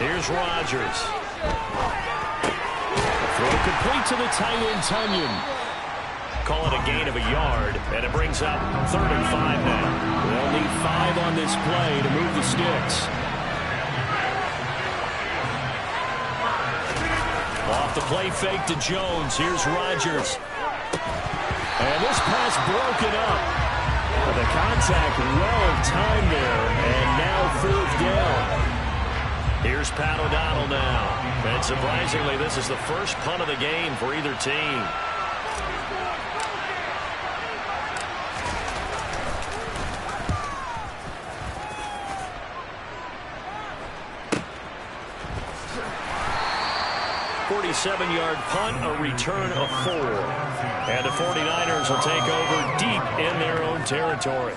Here's Rodgers. Throw complete to the tight end, Tunyon. Call it a gain of a yard, and it brings up 3rd and 5 now. They'll need 5 on this play to move the sticks. Off the play fake to Jones. Here's Rodgers. And this pass broken up. The contact well timed there. And now 4th down. Here's Pat O'Donnell now. And surprisingly, this is the first punt of the game for either team. Seven-yard punt, a return of 4. And the 49ers will take over deep in their own territory.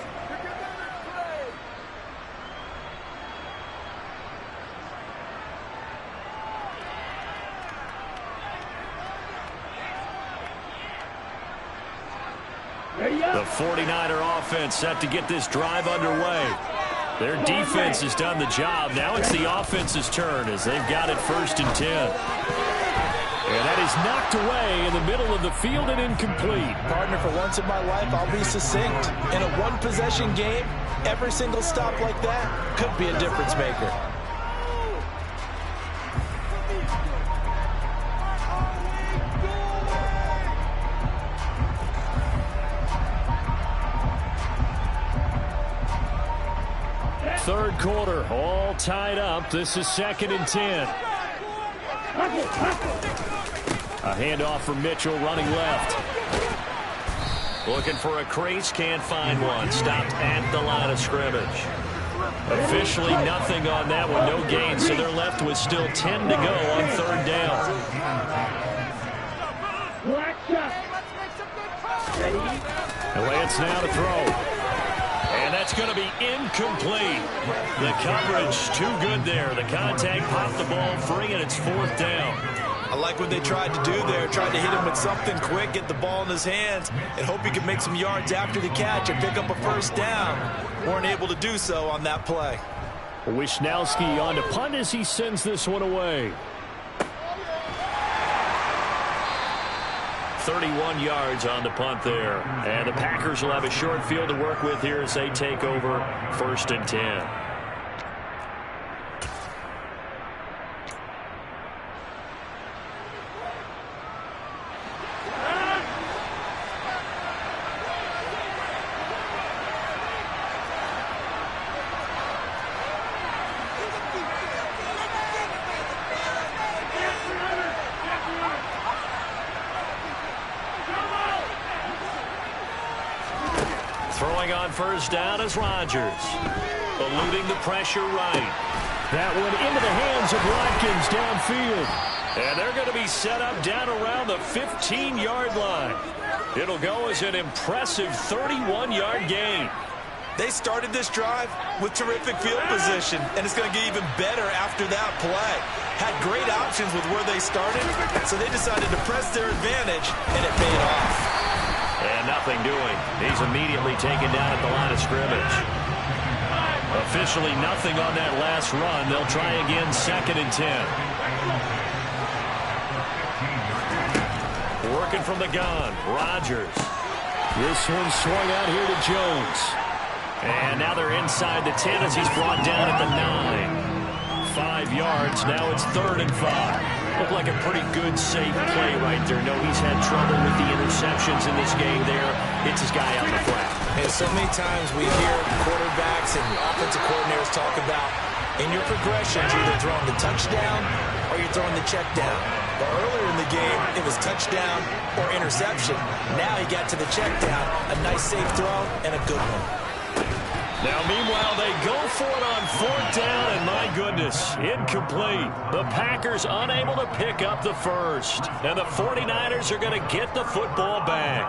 The 49er offense set to get this drive underway. Their defense has done the job. Now it's the offense's turn as they've got it 1st and 10. And that is knocked away in the middle of the field and incomplete. Partner, for once in my life, I'll be succinct. In a one-possession game, every single stop like that could be a difference maker. Third quarter, all tied up. This is 2nd and 10. A handoff for Mitchell running left. Looking for a crease, can't find one. Stopped at the line of scrimmage. Officially nothing on that one, no gain, so they're left with still 10 to go on 3rd down. Lance now to throw. And that's going to be incomplete. The coverage too good there. The contact popped the ball free, and it's 4th down. I like what they tried to do there. Tried to hit him with something quick, get the ball in his hands, and hope he could make some yards after the catch and pick up a 1st down. Weren't able to do so on that play. Wisnowski on to punt as he sends this one away. 31 yards on the punt there. And the Packers will have a short field to work with here as they take over 1st and 10. Throwing on 1st down is Rodgers. Eluding the pressure right. That one into the hands of Watkins downfield. And they're going to be set up down around the 15-yard line. It'll go as an impressive 31-yard gain. They started this drive with terrific field position, and it's going to get even better after that play. Had great options with where they started, so they decided to press their advantage, and it paid off. And nothing doing. He's immediately taken down at the line of scrimmage. Officially nothing on that last run. They'll try again 2nd and 10. Working from the gun, Rodgers. This one swung out here to Jones. And now they're inside the 10 as he's brought down at the 9. 5 yards. Now it's 3rd and 5. Looked like a pretty good, safe play right there. No, he's had trouble with the interceptions in this game there. Hits his guy out in the flat. And so many times we hear quarterbacks and offensive coordinators talk about, in your progressions, you're either throwing the touchdown or you're throwing the check down. But earlier in the game, it was touchdown or interception. Now he got to the check down. A nice, safe throw and a good one. Now, meanwhile, they go for it on 4th down, and my goodness, incomplete. The Packers unable to pick up the first, and the 49ers are going to get the football back.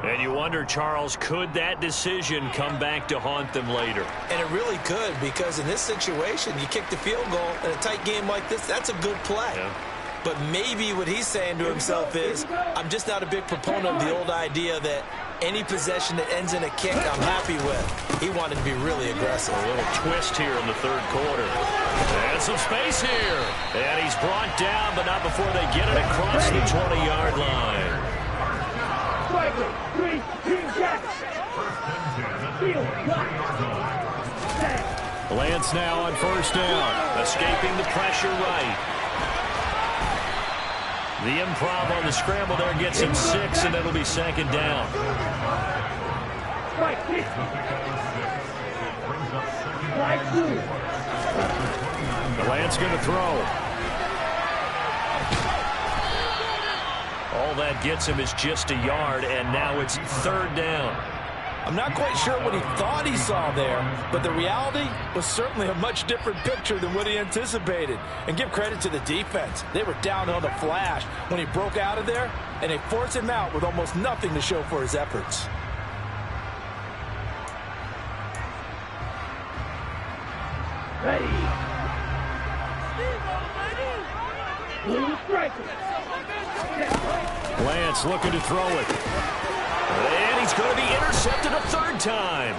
And you wonder, Charles, could that decision come back to haunt them later? And it really could, because in this situation, you kick the field goal in a tight game like this, that's a good play. Yeah. But maybe what he's saying to himself is, I'm just not a big proponent of the old idea that any possession that ends in a kick, I'm happy with. He wanted to be really aggressive. A little twist here in the 3rd quarter. And some space here. And he's brought down, but not before they get it across the 20-yard line. Lance now on 1st down. Escaping the pressure right. The improv on the scramble there gets him 6, and it'll be 2nd down. Lance going to throw. All that gets him is just a yard, and now it's 3rd down. I'm not quite sure what he thought he saw there, but the reality was certainly a much different picture than what he anticipated. And give credit to the defense. They were down on the flash when he broke out of there, and they forced him out with almost nothing to show for his efforts. Ready. Lance looking to throw it. And he's going to be intercepted a 3rd time.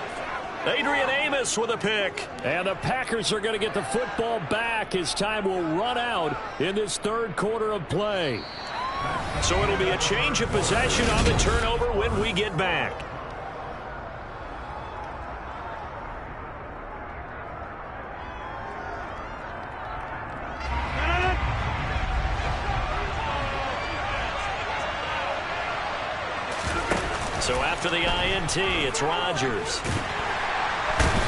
Adrian Amos with a pick. And the Packers are going to get the football back as time will run out in this 3rd quarter of play. So it'll be a change of possession on the turnover when we get back. So after the INT, it's Rodgers.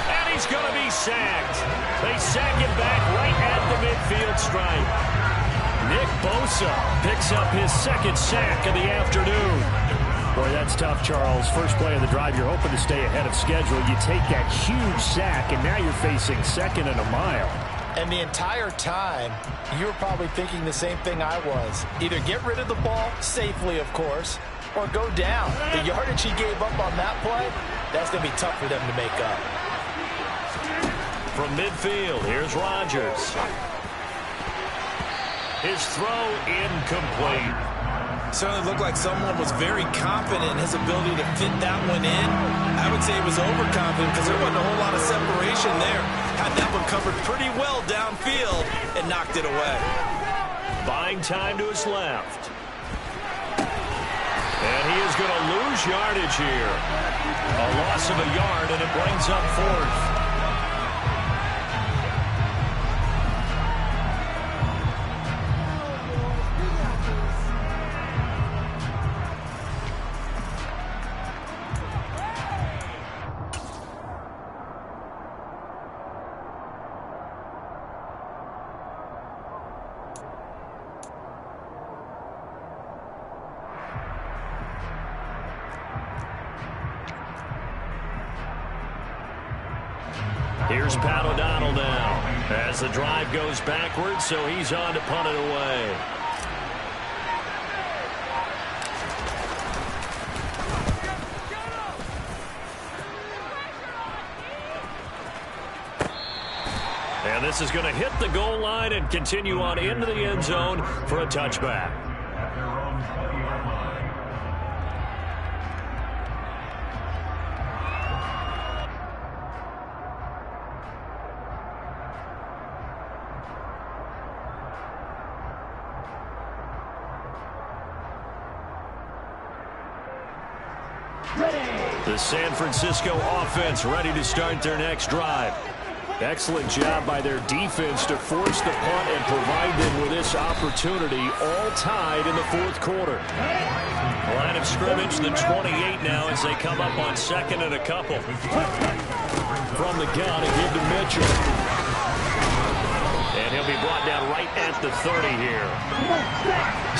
And he's going to be sacked. They sack him back right at the midfield stripe. Nick Bosa picks up his second sack of the afternoon. Boy, that's tough, Charles. First play of the drive, you're hoping to stay ahead of schedule. You take that huge sack, and now you're facing 2nd and a mile. And the entire time, you were probably thinking the same thing I was. Either get rid of the ball, safely of course, or go down. The yardage he gave up on that play, that's going to be tough for them to make up. From midfield, here's Rodgers. His throw incomplete. Certainly looked like someone was very confident in his ability to fit that one in. I would say he was overconfident because there wasn't a whole lot of separation there. Had that one covered pretty well downfield and knocked it away. Buying time to his left. And he is going to lose yardage here. A loss of a yard, and it brings up 4th. Here's Pat O'Donnell now as the drive goes backwards, so he's on to punt it away. And this is going to hit the goal line and continue on into the end zone for a touchback. At their own 20-yard line. The San Francisco offense ready to start their next drive. Excellent job by their defense to force the punt and provide them with this opportunity, all tied in the 4th quarter. Line of scrimmage, the 28 now as they come up on 2nd and a couple. From the gun, a give to Mitchell. And he'll be brought down right at the 30 here.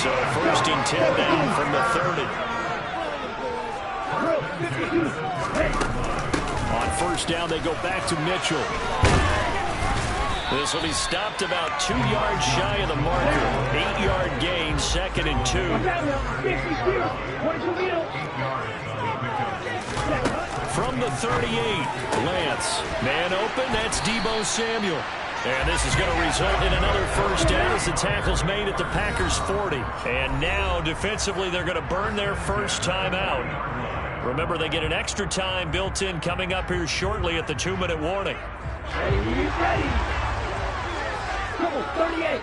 So 1st and 10 down from the 30. On 1st down, they go back to Mitchell. This will be stopped about 2 yards shy of the marker. 8-yard gain, 2nd and 2. From the 38, Lance. Man open, that's Deebo Samuel. And this is going to result in another 1st down as the tackle's made at the Packers' 40. And now, defensively, they're going to burn their first timeout. Remember, they get an extra time built in coming up here shortly at the 2-minute warning. Ready. Come on, 38.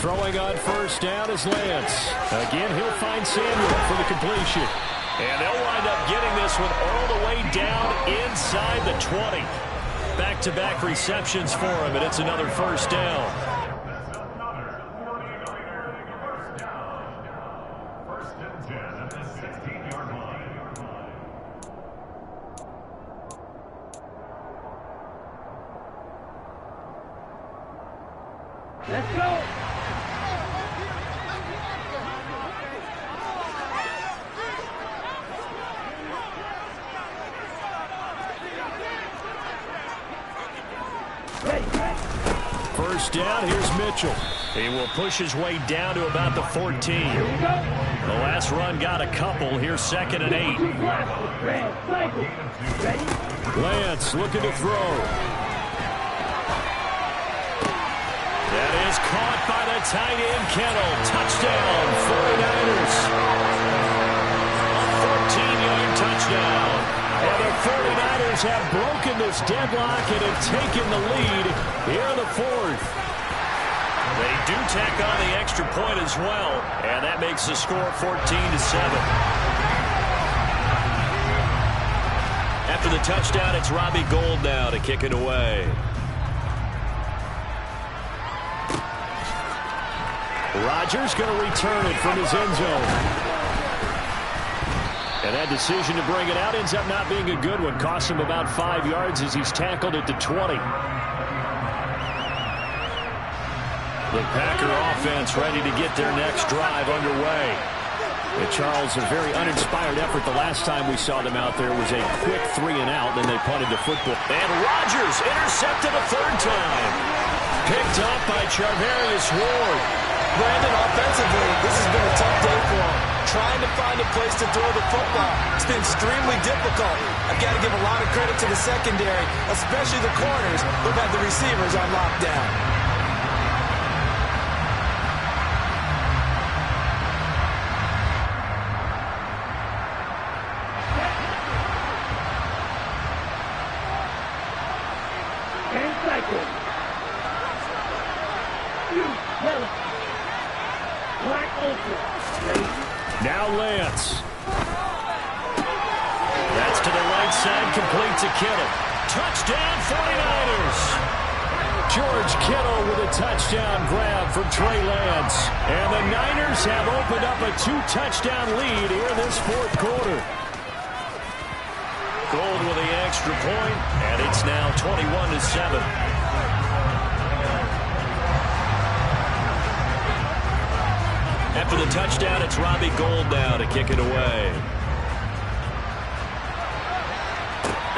Throwing on 1st down is Lance. Again, he'll find Samuel for the completion. And they'll wind up getting this one all the way down inside the 20. Back-to-back receptions for him, and it's another 1st down. Let's go. First down, here's Mitchell. He will push his way down to about the 14. The last run got a couple. Here's 2nd and 8. Lance looking to throw. That is caught by the tight end, Kittle. Touchdown, 49ers. A 14-yard touchdown. And the 49ers have broken this deadlock and have taken the lead here in the 4th. They do tack on the extra point as well, and that makes the score 14-7. After the touchdown, it's Robbie Gould now to kick it away. Rodgers going to return it from his end zone. And that decision to bring it out ends up not being a good one. Costs him about 5 yards as he's tackled at the 20. The Packer offense ready to get their next drive underway. And Charles, a very uninspired effort the last time we saw them out there was a quick 3-and-out, then they punted the football. And Rodgers intercepted a third time. Picked up by Charvarius Ward. Brandon, offensively, this has been a tough day for him. Trying to find a place to throw the football. It's been extremely difficult. I've got to give a lot of credit to the secondary, especially the corners who've had the receivers on lockdown. Now Lance. That's to the right side, complete to Kittle. Touchdown 49ers. George Kittle with a touchdown grab from Trey Lance. And the Niners have opened up a 2-touchdown lead here this fourth quarter. Gold with the extra point, and it's now 21-7. After the touchdown, it's Robbie Gould now to kick it away.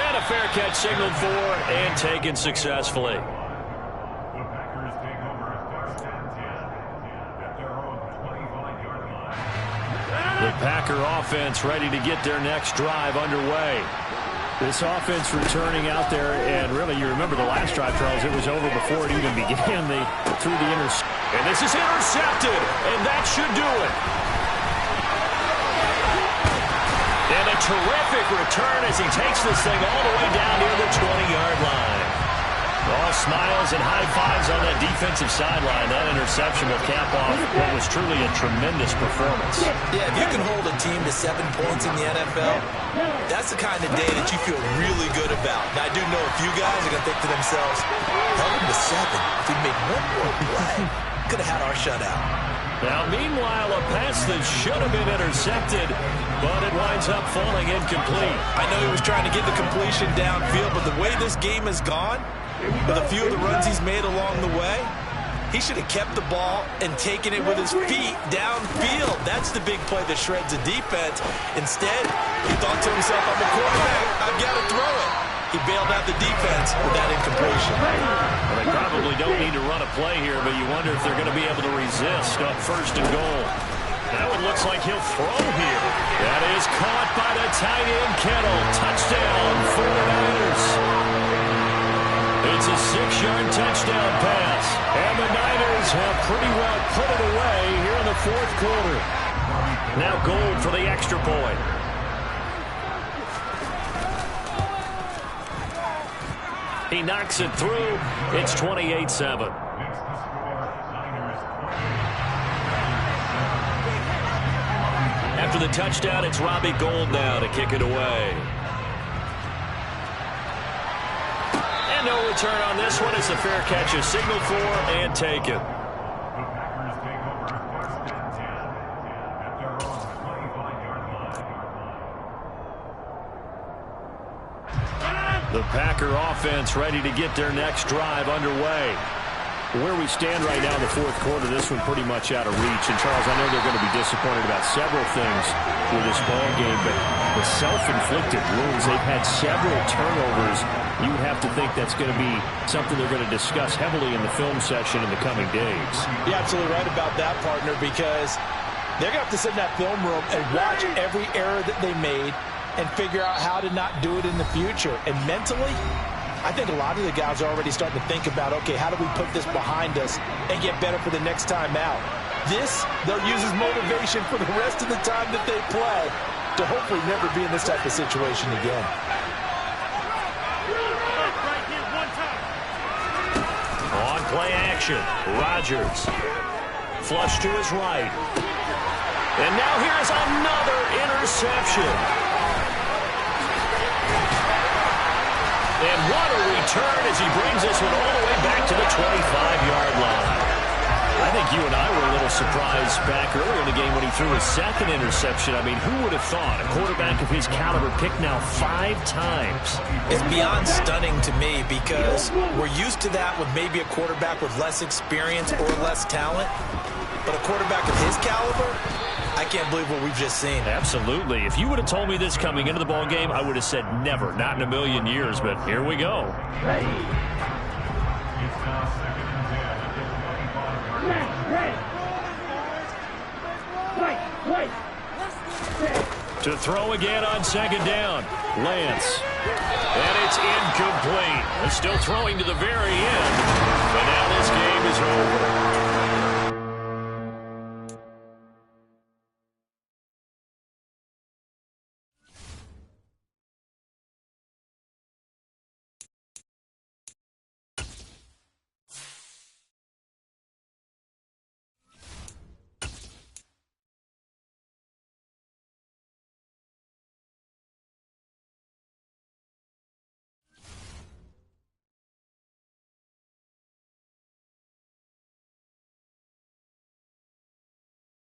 And a fair catch signaled for and taken successfully. The Packers take over 1st and 10 at their own 25-yard line. The Packer offense ready to get their next drive underway. This offense returning out there, and really, you remember the last drive, Charles, it was over before it even began. They threw the interception. And this is intercepted, and that should do it. And a terrific return as he takes this thing all the way down near the 20-yard line. All smiles and high fives on that defensive sideline. That interception will cap off what was truly a tremendous performance. Yeah, if you can hold a team to 7 points in the NFL, that's the kind of day that you feel really good about. Now, I do know a few guys are going to think to themselves, held him to 7. If we made one more play, could have had our shutout. Now, meanwhile, a pass that should have been intercepted, but it winds up falling incomplete. I know he was trying to get the completion downfield, but the way this game has gone, with a few of the runs he's made along the way, he should have kept the ball and taken it with his feet downfield. That's the big play that shreds a defense. Instead, he thought to himself, I'm a quarterback, I've got to throw it. He bailed out the defense with that incompletion. Well, they probably don't need to run a play here, but you wonder if they're going to be able to resist on 1st and goal. Now it looks like he'll throw here. That is caught by the tight end, Kittle. Touchdown, 49ers. It's a 6-yard touchdown pass. And the Niners have pretty well put it away here in the fourth quarter. Now Gould for the extra point. He knocks it through. It's 28-7. After the touchdown, it's Robbie Gould now to kick it away. And no return on this one. It's a fair catch, a signal for and taken. The Packers take over 1st and 10 at their own 25-yard line. The Packer offense ready to get their next drive underway. Where we stand right now in the fourth quarter, this one pretty much out of reach. And, Charles, I know they're going to be disappointed about several things with this ball game, but the self-inflicted wounds, they've had several turnovers. You would have to think that's going to be something they're going to discuss heavily in the film session in the coming days. You're absolutely right about that, partner, because they're going to have to sit in that film room and watch every error that they made and figure out how to not do it in the future. And mentally, I think a lot of the guys are already starting to think about, okay, how do we put this behind us and get better for the next time out? This, they'll use as motivation for the rest of the time that they play to hopefully never be in this type of situation again. On play action, Rodgers. Flush to his right. And now here's another interception. And what a return as he brings this one all the way back to the 25-yard line. I think you and I were a little surprised back earlier in the game when he threw his second interception. I mean, who would have thought a quarterback of his caliber picked now 5 times? It's beyond stunning to me because we're used to that with maybe a quarterback with less experience or less talent. But a quarterback of his caliber, I can't believe what we've just seen. Absolutely. If you would have told me this coming into the ball game, I would have said never, not in a million years. But here we go. Ready. It's now 2nd and 10 at the 25-yard line. Ready. Wait. To throw again on 2nd down. Lance. And it's incomplete. They're still throwing to the very end. But now this game is over.